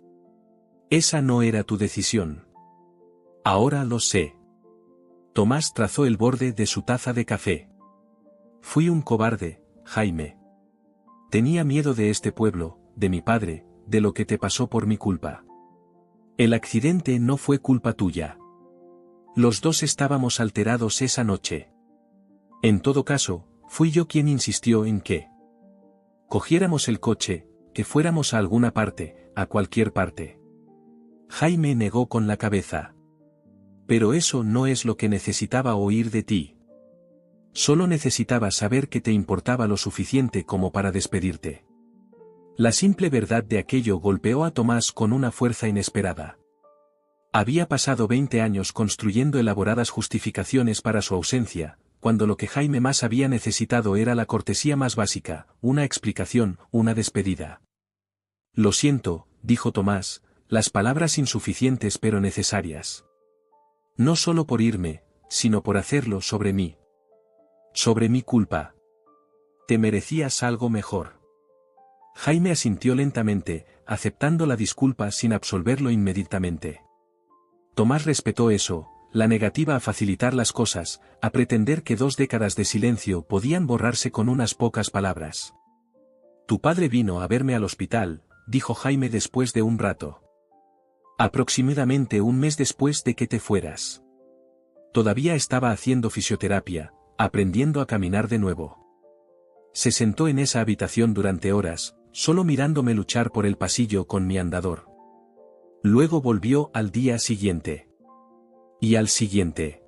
Esa no era tu decisión. Ahora lo sé. Tomás trazó el borde de su taza de café. Fui un cobarde, Jaime. Tenía miedo de este pueblo, de mi padre, de lo que te pasó por mi culpa. El accidente no fue culpa tuya. Los dos estábamos alterados esa noche. En todo caso, fui yo quien insistió en que cogiéramos el coche, que fuéramos a alguna parte, a cualquier parte. Jaime negó con la cabeza. Pero eso no es lo que necesitaba oír de ti. Solo necesitaba saber que te importaba lo suficiente como para despedirte. La simple verdad de aquello golpeó a Tomás con una fuerza inesperada. Había pasado 20 años construyendo elaboradas justificaciones para su ausencia, cuando lo que Jaime más había necesitado era la cortesía más básica, una explicación, una despedida. Lo siento, dijo Tomás, las palabras insuficientes pero necesarias. No solo por irme, sino por hacerlo sobre mí. Sobre mi culpa. Te merecías algo mejor. Jaime asintió lentamente, aceptando la disculpa sin absolverlo inmediatamente. Tomás respetó eso, la negativa a facilitar las cosas, a pretender que 2 décadas de silencio podían borrarse con unas pocas palabras. Tu padre vino a verme al hospital, dijo Jaime después de un rato. Aproximadamente un mes después de que te fueras. Todavía estaba haciendo fisioterapia, aprendiendo a caminar de nuevo. Se sentó en esa habitación durante horas, solo mirándome luchar por el pasillo con mi andador. Luego volvió al día siguiente. Y al siguiente.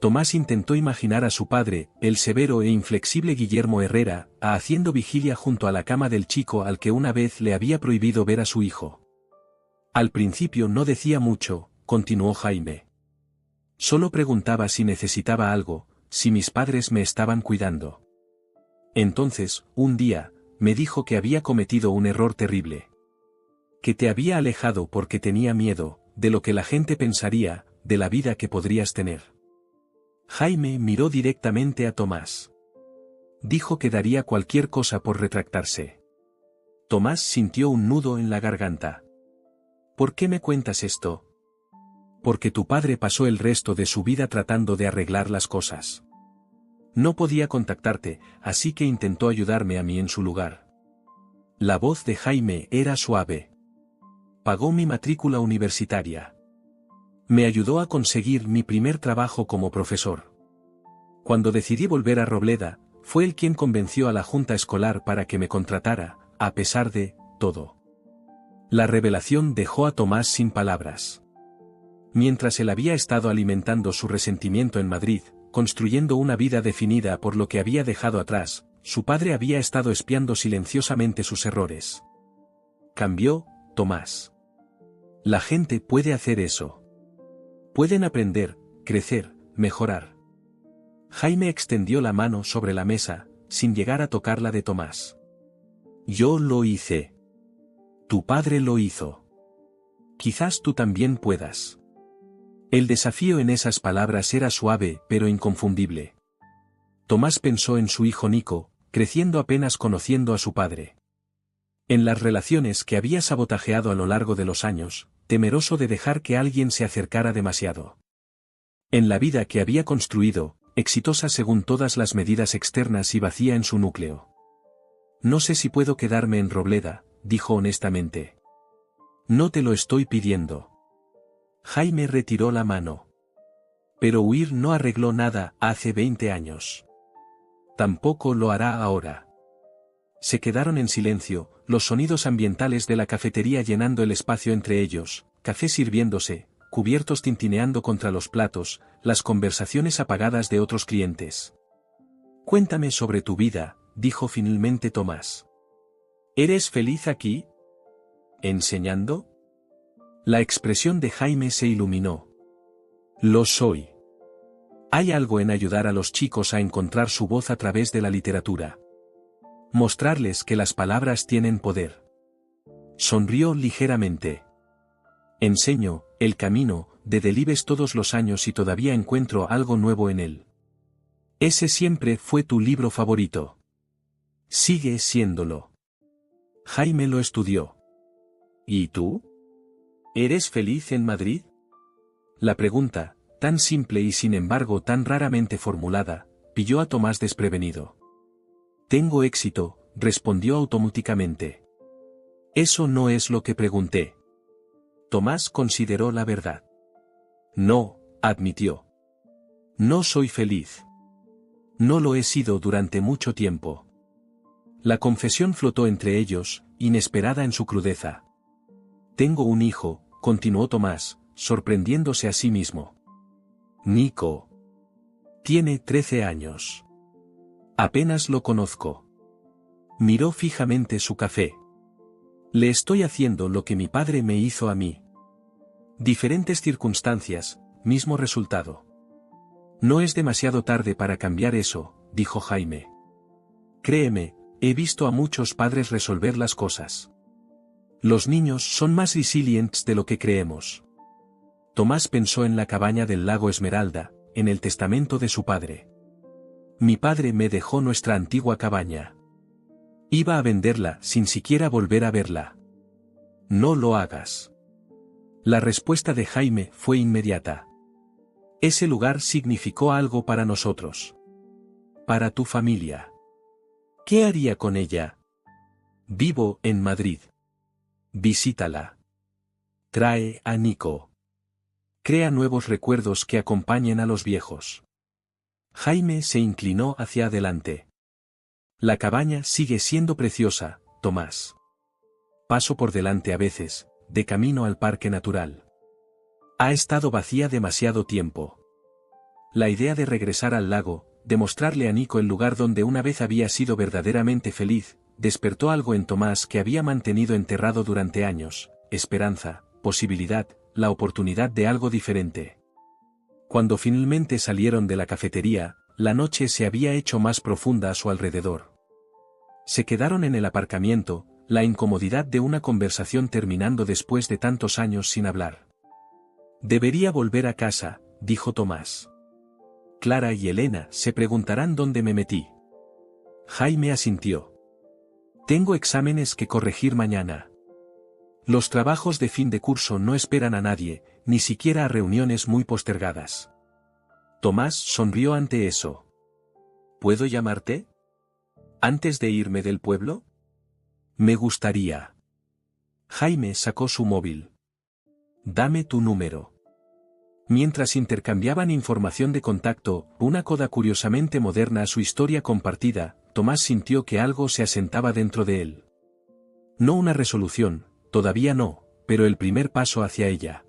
Tomás intentó imaginar a su padre, el severo e inflexible Guillermo Herrera, haciendo vigilia junto a la cama del chico al que una vez le había prohibido ver a su hijo. Al principio no decía mucho, continuó Jaime. Solo preguntaba si necesitaba algo, si mis padres me estaban cuidando. Entonces, un día, me dijo que había cometido un error terrible. Que te había alejado porque tenía miedo, de lo que la gente pensaría, de la vida que podrías tener. Jaime miró directamente a Tomás. Dijo que daría cualquier cosa por retractarse. Tomás sintió un nudo en la garganta. ¿Por qué me cuentas esto? Porque tu padre pasó el resto de su vida tratando de arreglar las cosas. No podía contactarte, así que intentó ayudarme a mí en su lugar. La voz de Jaime era suave. Pagó mi matrícula universitaria. Me ayudó a conseguir mi primer trabajo como profesor. Cuando decidí volver a Robleda, fue él quien convenció a la junta escolar para que me contratara, a pesar de todo. La revelación dejó a Tomás sin palabras. Mientras él había estado alimentando su resentimiento en Madrid, construyendo una vida definida por lo que había dejado atrás, su padre había estado espiando silenciosamente sus errores. Cambió, Tomás. La gente puede hacer eso. Pueden aprender, crecer, mejorar. Jaime extendió la mano sobre la mesa, sin llegar a tocar la de Tomás. Yo lo hice. Tu padre lo hizo. Quizás tú también puedas. El desafío en esas palabras era suave pero inconfundible. Tomás pensó en su hijo Nico, creciendo apenas conociendo a su padre. En las relaciones que había sabotajeado a lo largo de los años, temeroso de dejar que alguien se acercara demasiado. En la vida que había construido, exitosa según todas las medidas externas y vacía en su núcleo. No sé si puedo quedarme en Robleda, dijo honestamente. No te lo estoy pidiendo. Jaime retiró la mano. Pero huir no arregló nada hace 20 años. Tampoco lo hará ahora. Se quedaron en silencio, los sonidos ambientales de la cafetería llenando el espacio entre ellos, café sirviéndose, cubiertos tintineando contra los platos, las conversaciones apagadas de otros clientes. Cuéntame sobre tu vida, dijo finalmente Tomás. ¿Eres feliz aquí? ¿Enseñando? La expresión de Jaime se iluminó. Lo soy. Hay algo en ayudar a los chicos a encontrar su voz a través de la literatura. Mostrarles que las palabras tienen poder. Sonrió ligeramente. Enseño El camino de Delibes todos los años y todavía encuentro algo nuevo en él. Ese siempre fue tu libro favorito. Sigue siéndolo. Jaime lo estudió. ¿Y tú? ¿Eres feliz en Madrid? La pregunta, tan simple y sin embargo tan raramente formulada, pilló a Tomás desprevenido. Tengo éxito, respondió automáticamente. Eso no es lo que pregunté. Tomás consideró la verdad. No, admitió. No soy feliz. No lo he sido durante mucho tiempo. La confesión flotó entre ellos, inesperada en su crudeza. Tengo un hijo, continuó Tomás, sorprendiéndose a sí mismo. Nico. Tiene 13 años. Apenas lo conozco. Miró fijamente su café. Le estoy haciendo lo que mi padre me hizo a mí. Diferentes circunstancias, mismo resultado. No es demasiado tarde para cambiar eso, dijo Jaime. Créeme, he visto a muchos padres resolver las cosas. Los niños son más resilientes de lo que creemos. Tomás pensó en la cabaña del lago Esmeralda, en el testamento de su padre. Mi padre me dejó nuestra antigua cabaña. Iba a venderla sin siquiera volver a verla. No lo hagas. La respuesta de Jaime fue inmediata. Ese lugar significó algo para nosotros. Para tu familia. ¿Qué haría con ella? Vivo en Madrid. Visítala. Trae a Nico. Crea nuevos recuerdos que acompañen a los viejos. Jaime se inclinó hacia adelante. La cabaña sigue siendo preciosa, Tomás. Paso por delante a veces, de camino al parque natural. Ha estado vacía demasiado tiempo. La idea de regresar al lago, de mostrarle a Nico el lugar donde una vez había sido verdaderamente feliz, despertó algo en Tomás que había mantenido enterrado durante años, esperanza, posibilidad, la oportunidad de algo diferente. Cuando finalmente salieron de la cafetería, la noche se había hecho más profunda a su alrededor. Se quedaron en el aparcamiento, la incomodidad de una conversación terminando después de tantos años sin hablar. Debería volver a casa, dijo Tomás. Clara y Elena se preguntarán dónde me metí. Jaime asintió. Tengo exámenes que corregir mañana. Los trabajos de fin de curso no esperan a nadie, ni siquiera a reuniones muy postergadas. Tomás sonrió ante eso. ¿Puedo llamarte? ¿Antes de irme del pueblo? Me gustaría. Jaime sacó su móvil. Dame tu número. Mientras intercambiaban información de contacto, una coda curiosamente moderna a su historia compartida, Tomás sintió que algo se asentaba dentro de él. No una resolución, todavía no, pero el primer paso hacia ella.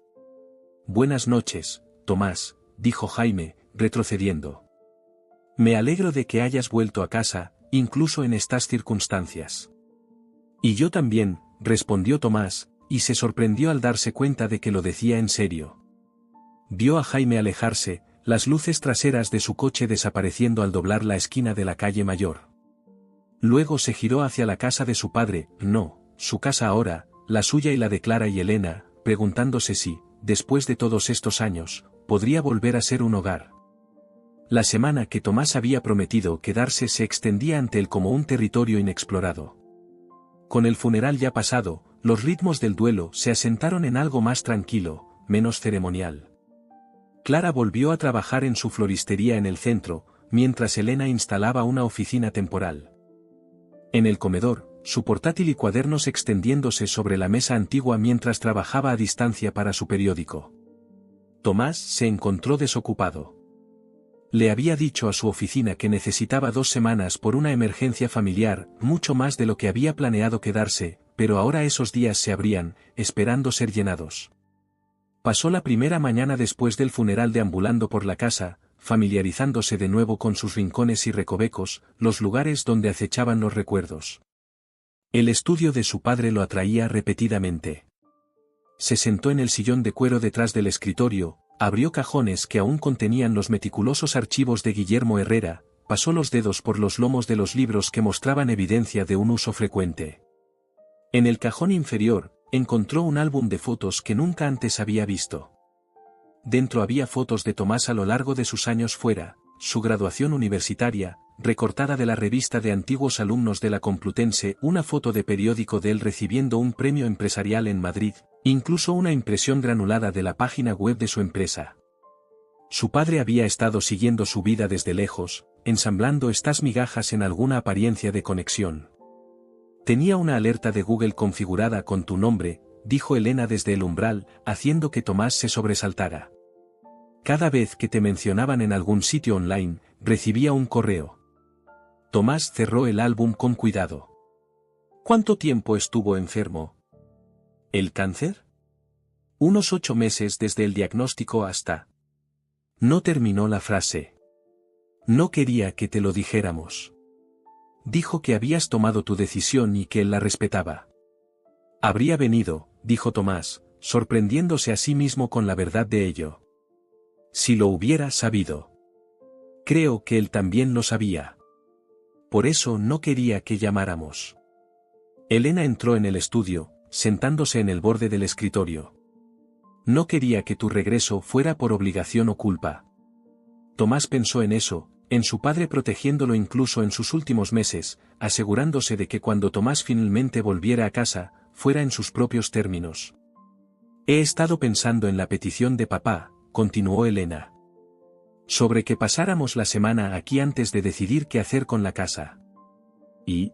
Buenas noches, Tomás, dijo Jaime, retrocediendo. Me alegro de que hayas vuelto a casa, incluso en estas circunstancias. Y yo también, respondió Tomás, y se sorprendió al darse cuenta de que lo decía en serio. Vio a Jaime alejarse, las luces traseras de su coche desapareciendo al doblar la esquina de la calle Mayor. Luego se giró hacia la casa de su padre, no, su casa ahora, la suya y la de Clara y Elena, preguntándose si, después de todos estos años, podría volver a ser un hogar. La semana que Tomás había prometido quedarse se extendía ante él como un territorio inexplorado. Con el funeral ya pasado, los ritmos del duelo se asentaron en algo más tranquilo, menos ceremonial. Clara volvió a trabajar en su floristería en el centro, mientras Elena instalaba una oficina temporal. En el comedor, su portátil y cuadernos extendiéndose sobre la mesa antigua mientras trabajaba a distancia para su periódico. Tomás se encontró desocupado. Le había dicho a su oficina que necesitaba 2 semanas por una emergencia familiar, mucho más de lo que había planeado quedarse, pero ahora esos días se abrían, esperando ser llenados. Pasó la primera mañana después del funeral deambulando por la casa, familiarizándose de nuevo con sus rincones y recovecos, los lugares donde acechaban los recuerdos. El estudio de su padre lo atraía repetidamente. Se sentó en el sillón de cuero detrás del escritorio, abrió cajones que aún contenían los meticulosos archivos de Guillermo Herrera, pasó los dedos por los lomos de los libros que mostraban evidencia de un uso frecuente. En el cajón inferior, encontró un álbum de fotos que nunca antes había visto. Dentro había fotos de Tomás a lo largo de sus años fuera, su graduación universitaria, recortada de la revista de antiguos alumnos de la Complutense, una foto de periódico de él recibiendo un premio empresarial en Madrid, incluso una impresión granulada de la página web de su empresa. Su padre había estado siguiendo su vida desde lejos, ensamblando estas migajas en alguna apariencia de conexión. Tenía una alerta de Google configurada con tu nombre, dijo Elena desde el umbral, haciendo que Tomás se sobresaltara. Cada vez que te mencionaban en algún sitio online, recibía un correo. Tomás cerró el álbum con cuidado. ¿Cuánto tiempo estuvo enfermo? ¿El cáncer? Unos 8 meses desde el diagnóstico hasta... No terminó la frase. No quería que te lo dijéramos. Dijo que habías tomado tu decisión y que él la respetaba. Habría venido, dijo Tomás, sorprendiéndose a sí mismo con la verdad de ello. Si lo hubiera sabido. Creo que él también lo sabía. Por eso no quería que llamáramos. Elena entró en el estudio, sentándose en el borde del escritorio. No quería que tu regreso fuera por obligación o culpa. Tomás pensó en eso, en su padre protegiéndolo incluso en sus últimos meses, asegurándose de que cuando Tomás finalmente volviera a casa, fuera en sus propios términos. He estado pensando en la petición de papá, continuó Elena. Sobre que pasáramos la semana aquí antes de decidir qué hacer con la casa. Y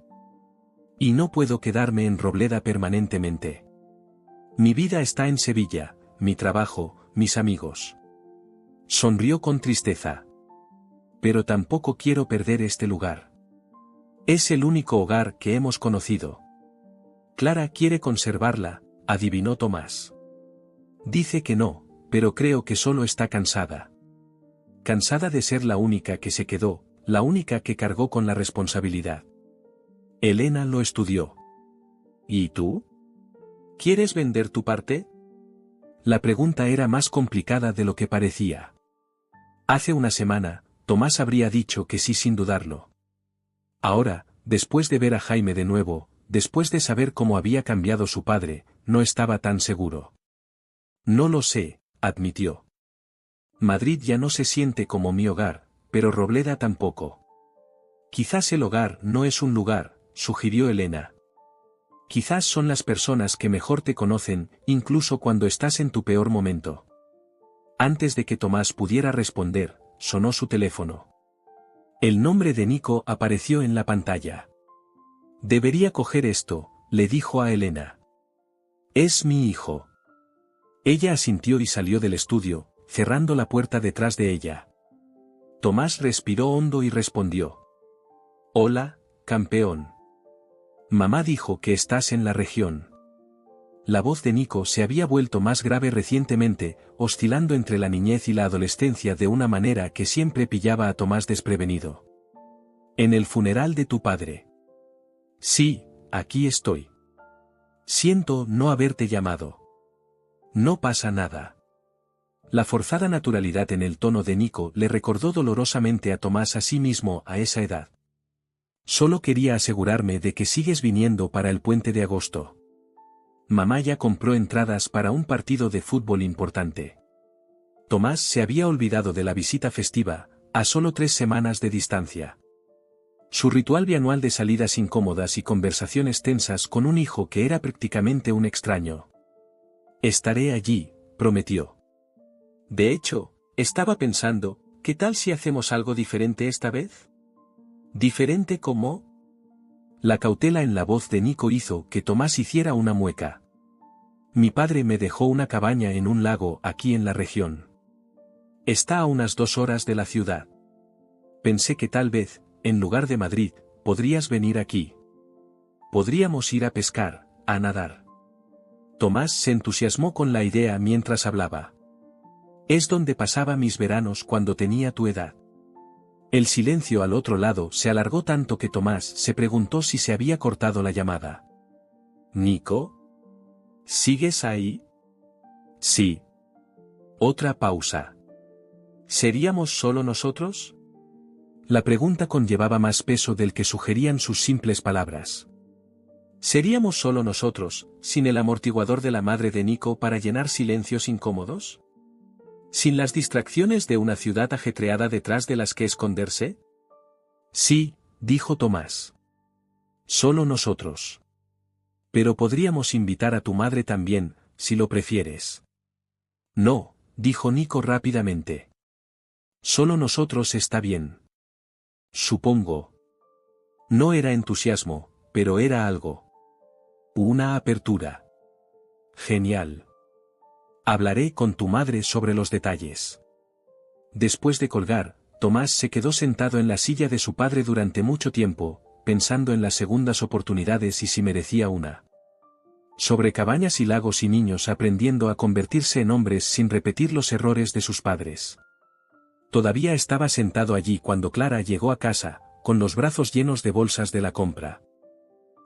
no puedo quedarme en Robleda permanentemente. Mi vida está en Sevilla, mi trabajo, mis amigos. Sonrió con tristeza. Pero tampoco quiero perder este lugar. Es el único hogar que hemos conocido. Clara quiere conservarla, adivinó Tomás. Dice que no, pero creo que solo está cansada. Cansada de ser la única que se quedó, la única que cargó con la responsabilidad. Elena lo estudió. ¿Y tú? ¿Quieres vender tu parte? La pregunta era más complicada de lo que parecía. Hace una semana, Tomás habría dicho que sí sin dudarlo. Ahora, después de ver a Jaime de nuevo, después de saber cómo había cambiado su padre, no estaba tan seguro. No lo sé, admitió. Madrid ya no se siente como mi hogar, pero Robleda tampoco. Quizás el hogar no es un lugar, sugirió Elena. Quizás son las personas que mejor te conocen, incluso cuando estás en tu peor momento. Antes de que Tomás pudiera responder, sonó su teléfono. El nombre de Nico apareció en la pantalla. Debería coger esto, le dijo a Elena. Es mi hijo. Ella asintió y salió del estudio, cerrando la puerta detrás de ella. Tomás respiró hondo y respondió. Hola, campeón. Mamá dijo que estás en la región. La voz de Nico se había vuelto más grave recientemente, oscilando entre la niñez y la adolescencia de una manera que siempre pillaba a Tomás desprevenido. En el funeral de tu padre. Sí, aquí estoy. Siento no haberte llamado. No pasa nada. La forzada naturalidad en el tono de Nico le recordó dolorosamente a Tomás a sí mismo a esa edad. Solo quería asegurarme de que sigues viniendo para el puente de agosto. Mamá ya compró entradas para un partido de fútbol importante. Tomás se había olvidado de la visita festiva, a solo 3 semanas de distancia. Su ritual bianual de salidas incómodas y conversaciones tensas con un hijo que era prácticamente un extraño. Estaré allí, prometió. De hecho, estaba pensando, ¿qué tal si hacemos algo diferente esta vez? ¿Diferente cómo? La cautela en la voz de Nico hizo que Tomás hiciera una mueca. Mi padre me dejó una cabaña en un lago aquí en la región. Está a unas 2 horas de la ciudad. Pensé que tal vez, en lugar de Madrid, podrías venir aquí. Podríamos ir a pescar, a nadar. Tomás se entusiasmó con la idea mientras hablaba. Es donde pasaba mis veranos cuando tenía tu edad. El silencio al otro lado se alargó tanto que Tomás se preguntó si se había cortado la llamada. ¿Nico? ¿Sigues ahí? Sí. Otra pausa. ¿Seríamos solo nosotros? La pregunta conllevaba más peso del que sugerían sus simples palabras. ¿Seríamos solo nosotros, sin el amortiguador de la madre de Nico para llenar silencios incómodos? ¿Sin las distracciones de una ciudad ajetreada detrás de las que esconderse? Sí, dijo Tomás. Solo nosotros. Pero podríamos invitar a tu madre también, si lo prefieres. No, dijo Nico rápidamente. Solo nosotros está bien. Supongo. No era entusiasmo, pero era algo. Una apertura. Genial. Hablaré con tu madre sobre los detalles. Después de colgar, Tomás se quedó sentado en la silla de su padre durante mucho tiempo, pensando en las segundas oportunidades y si merecía una. Sobre cabañas y lagos y niños aprendiendo a convertirse en hombres sin repetir los errores de sus padres. Todavía estaba sentado allí cuando Clara llegó a casa, con los brazos llenos de bolsas de la compra.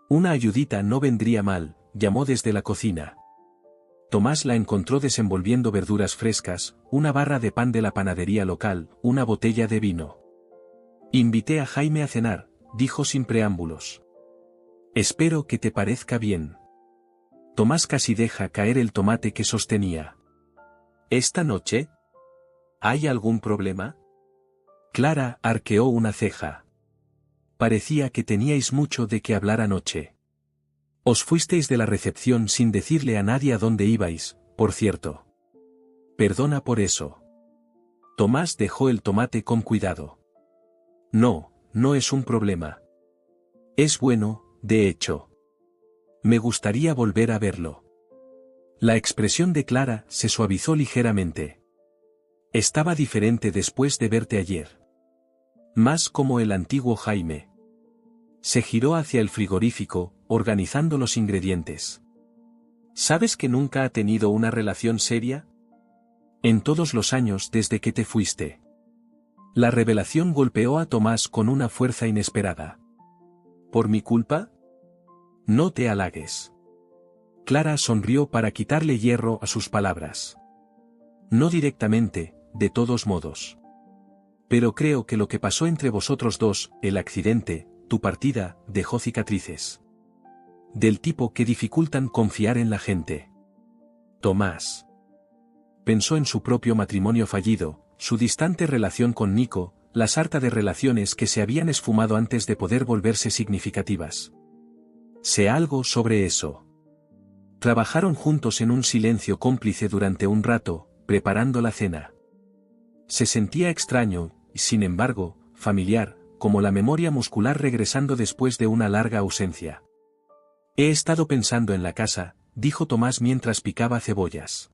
Una ayudita no vendría mal, llamó desde la cocina. Tomás la encontró desenvolviendo verduras frescas, una barra de pan de la panadería local, una botella de vino. Invité a Jaime a cenar, dijo sin preámbulos. Espero que te parezca bien. Tomás casi deja caer el tomate que sostenía. ¿Esta noche? ¿Hay algún problema? Clara arqueó una ceja. Parecía que teníais mucho de qué hablar anoche. Os fuisteis de la recepción sin decirle a nadie a dónde ibais, por cierto. Perdona por eso. Tomás dejó el tomate con cuidado. No, no es un problema. Es bueno, de hecho. Me gustaría volver a verlo. La expresión de Clara se suavizó ligeramente. Estaba diferente después de verte ayer. Más como el antiguo Jaime. Se giró hacia el frigorífico, organizando los ingredientes. ¿Sabes que nunca ha tenido una relación seria? En todos los años desde que te fuiste. La revelación golpeó a Tomás con una fuerza inesperada. ¿Por mi culpa? No te halagues. Clara sonrió para quitarle hierro a sus palabras. No directamente, de todos modos. Pero creo que lo que pasó entre vosotros dos, el accidente, tu partida, dejó cicatrices. Del tipo que dificultan confiar en la gente. Tomás. Pensó en su propio matrimonio fallido, su distante relación con Nico, la sarta de relaciones que se habían esfumado antes de poder volverse significativas. Sé algo sobre eso. Trabajaron juntos en un silencio cómplice durante un rato, preparando la cena. Se sentía extraño, y sin embargo, familiar, como la memoria muscular regresando después de una larga ausencia. He estado pensando en la casa, dijo Tomás mientras picaba cebollas.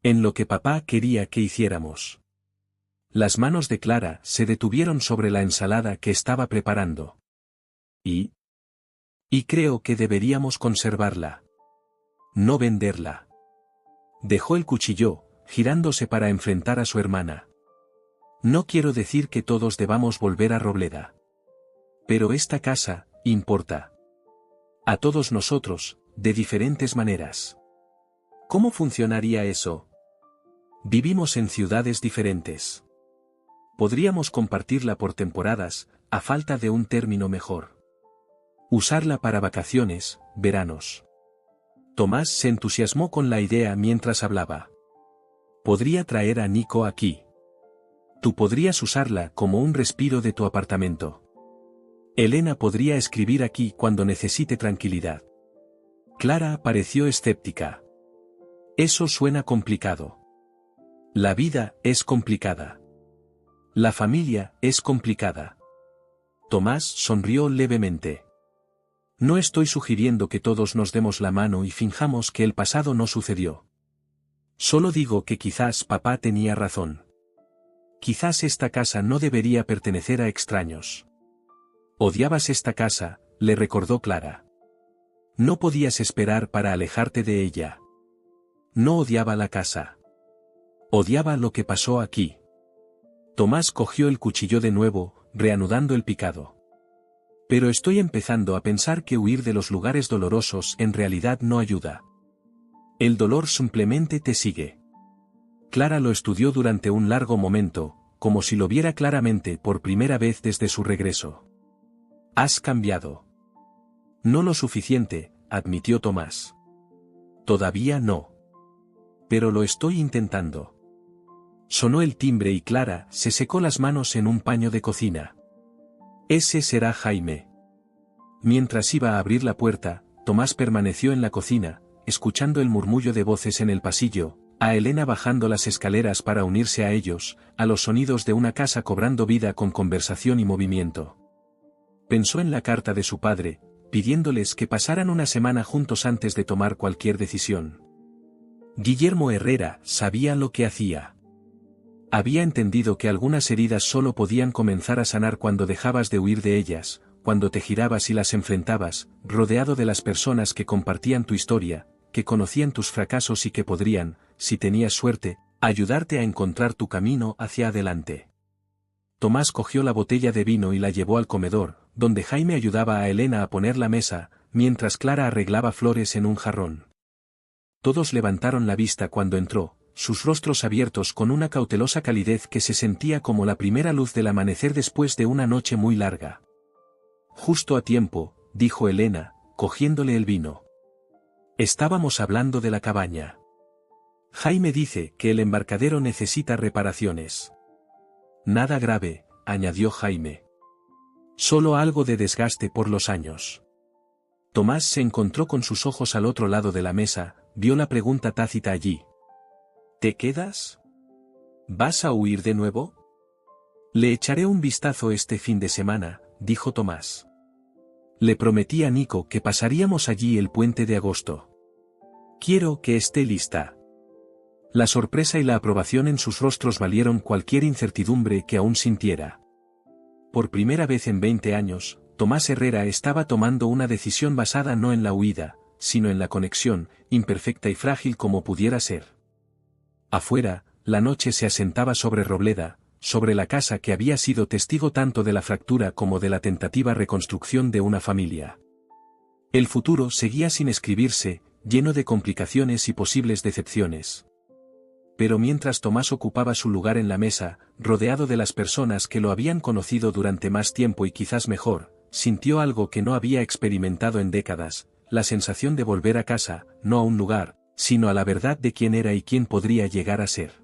En lo que papá quería que hiciéramos. Las manos de Clara se detuvieron sobre la ensalada que estaba preparando. Y creo que deberíamos conservarla. No venderla. Dejó el cuchillo, girándose para enfrentar a su hermana. No quiero decir que todos debamos volver a Robleda. Pero esta casa, importa. A todos nosotros, de diferentes maneras. ¿Cómo funcionaría eso? Vivimos en ciudades diferentes. Podríamos compartirla por temporadas, a falta de un término mejor. Usarla para vacaciones, veranos. Tomás se entusiasmó con la idea mientras hablaba. Podría traer a Nico aquí. Tú podrías usarla como un respiro de tu apartamento. Elena podría escribir aquí cuando necesite tranquilidad. Clara pareció escéptica. Eso suena complicado. La vida es complicada. La familia es complicada. Tomás sonrió levemente. No estoy sugiriendo que todos nos demos la mano y finjamos que el pasado no sucedió. Solo digo que quizás papá tenía razón. Quizás esta casa no debería pertenecer a extraños. Odiabas esta casa, le recordó Clara. No podías esperar para alejarte de ella. No odiaba la casa. Odiaba lo que pasó aquí. Tomás cogió el cuchillo de nuevo, reanudando el picado. Pero estoy empezando a pensar que huir de los lugares dolorosos en realidad no ayuda. El dolor simplemente te sigue. Clara lo estudió durante un largo momento, como si lo viera claramente por primera vez desde su regreso. Has cambiado. No lo suficiente, admitió Tomás. Todavía no. Pero lo estoy intentando. Sonó el timbre y Clara se secó las manos en un paño de cocina. Ese será Jaime. Mientras iba a abrir la puerta, Tomás permaneció en la cocina, escuchando el murmullo de voces en el pasillo, a Elena bajando las escaleras para unirse a ellos, a los sonidos de una casa cobrando vida con conversación y movimiento. Pensó en la carta de su padre, pidiéndoles que pasaran una semana juntos antes de tomar cualquier decisión. Guillermo Herrera sabía lo que hacía. Había entendido que algunas heridas solo podían comenzar a sanar cuando dejabas de huir de ellas, cuando te girabas y las enfrentabas, rodeado de las personas que compartían tu historia, que conocían tus fracasos y que podrían, si tenías suerte, ayudarte a encontrar tu camino hacia adelante. Tomás cogió la botella de vino y la llevó al comedor, donde Jaime ayudaba a Elena a poner la mesa, mientras Clara arreglaba flores en un jarrón. Todos levantaron la vista cuando entró, sus rostros abiertos con una cautelosa calidez que se sentía como la primera luz del amanecer después de una noche muy larga. Justo a tiempo, dijo Elena, cogiéndole el vino. Estábamos hablando de la cabaña. Jaime dice que el embarcadero necesita reparaciones. Nada grave, añadió Jaime. Solo algo de desgaste por los años. Tomás se encontró con sus ojos al otro lado de la mesa, vio la pregunta tácita allí. ¿Te quedas? ¿Vas a huir de nuevo? Le echaré un vistazo este fin de semana, dijo Tomás. Le prometí a Nico que pasaríamos allí el puente de agosto. Quiero que esté lista. La sorpresa y la aprobación en sus rostros valieron cualquier incertidumbre que aún sintiera. Por primera vez en 20 años, Tomás Herrera estaba tomando una decisión basada no en la huida, sino en la conexión, imperfecta y frágil como pudiera ser. Afuera, la noche se asentaba sobre Robleda, sobre la casa que había sido testigo tanto de la fractura como de la tentativa reconstrucción de una familia. El futuro seguía sin escribirse, lleno de complicaciones y posibles decepciones. Pero mientras Tomás ocupaba su lugar en la mesa, rodeado de las personas que lo habían conocido durante más tiempo y quizás mejor, sintió algo que no había experimentado en décadas, la sensación de volver a casa, no a un lugar, sino a la verdad de quién era y quién podría llegar a ser.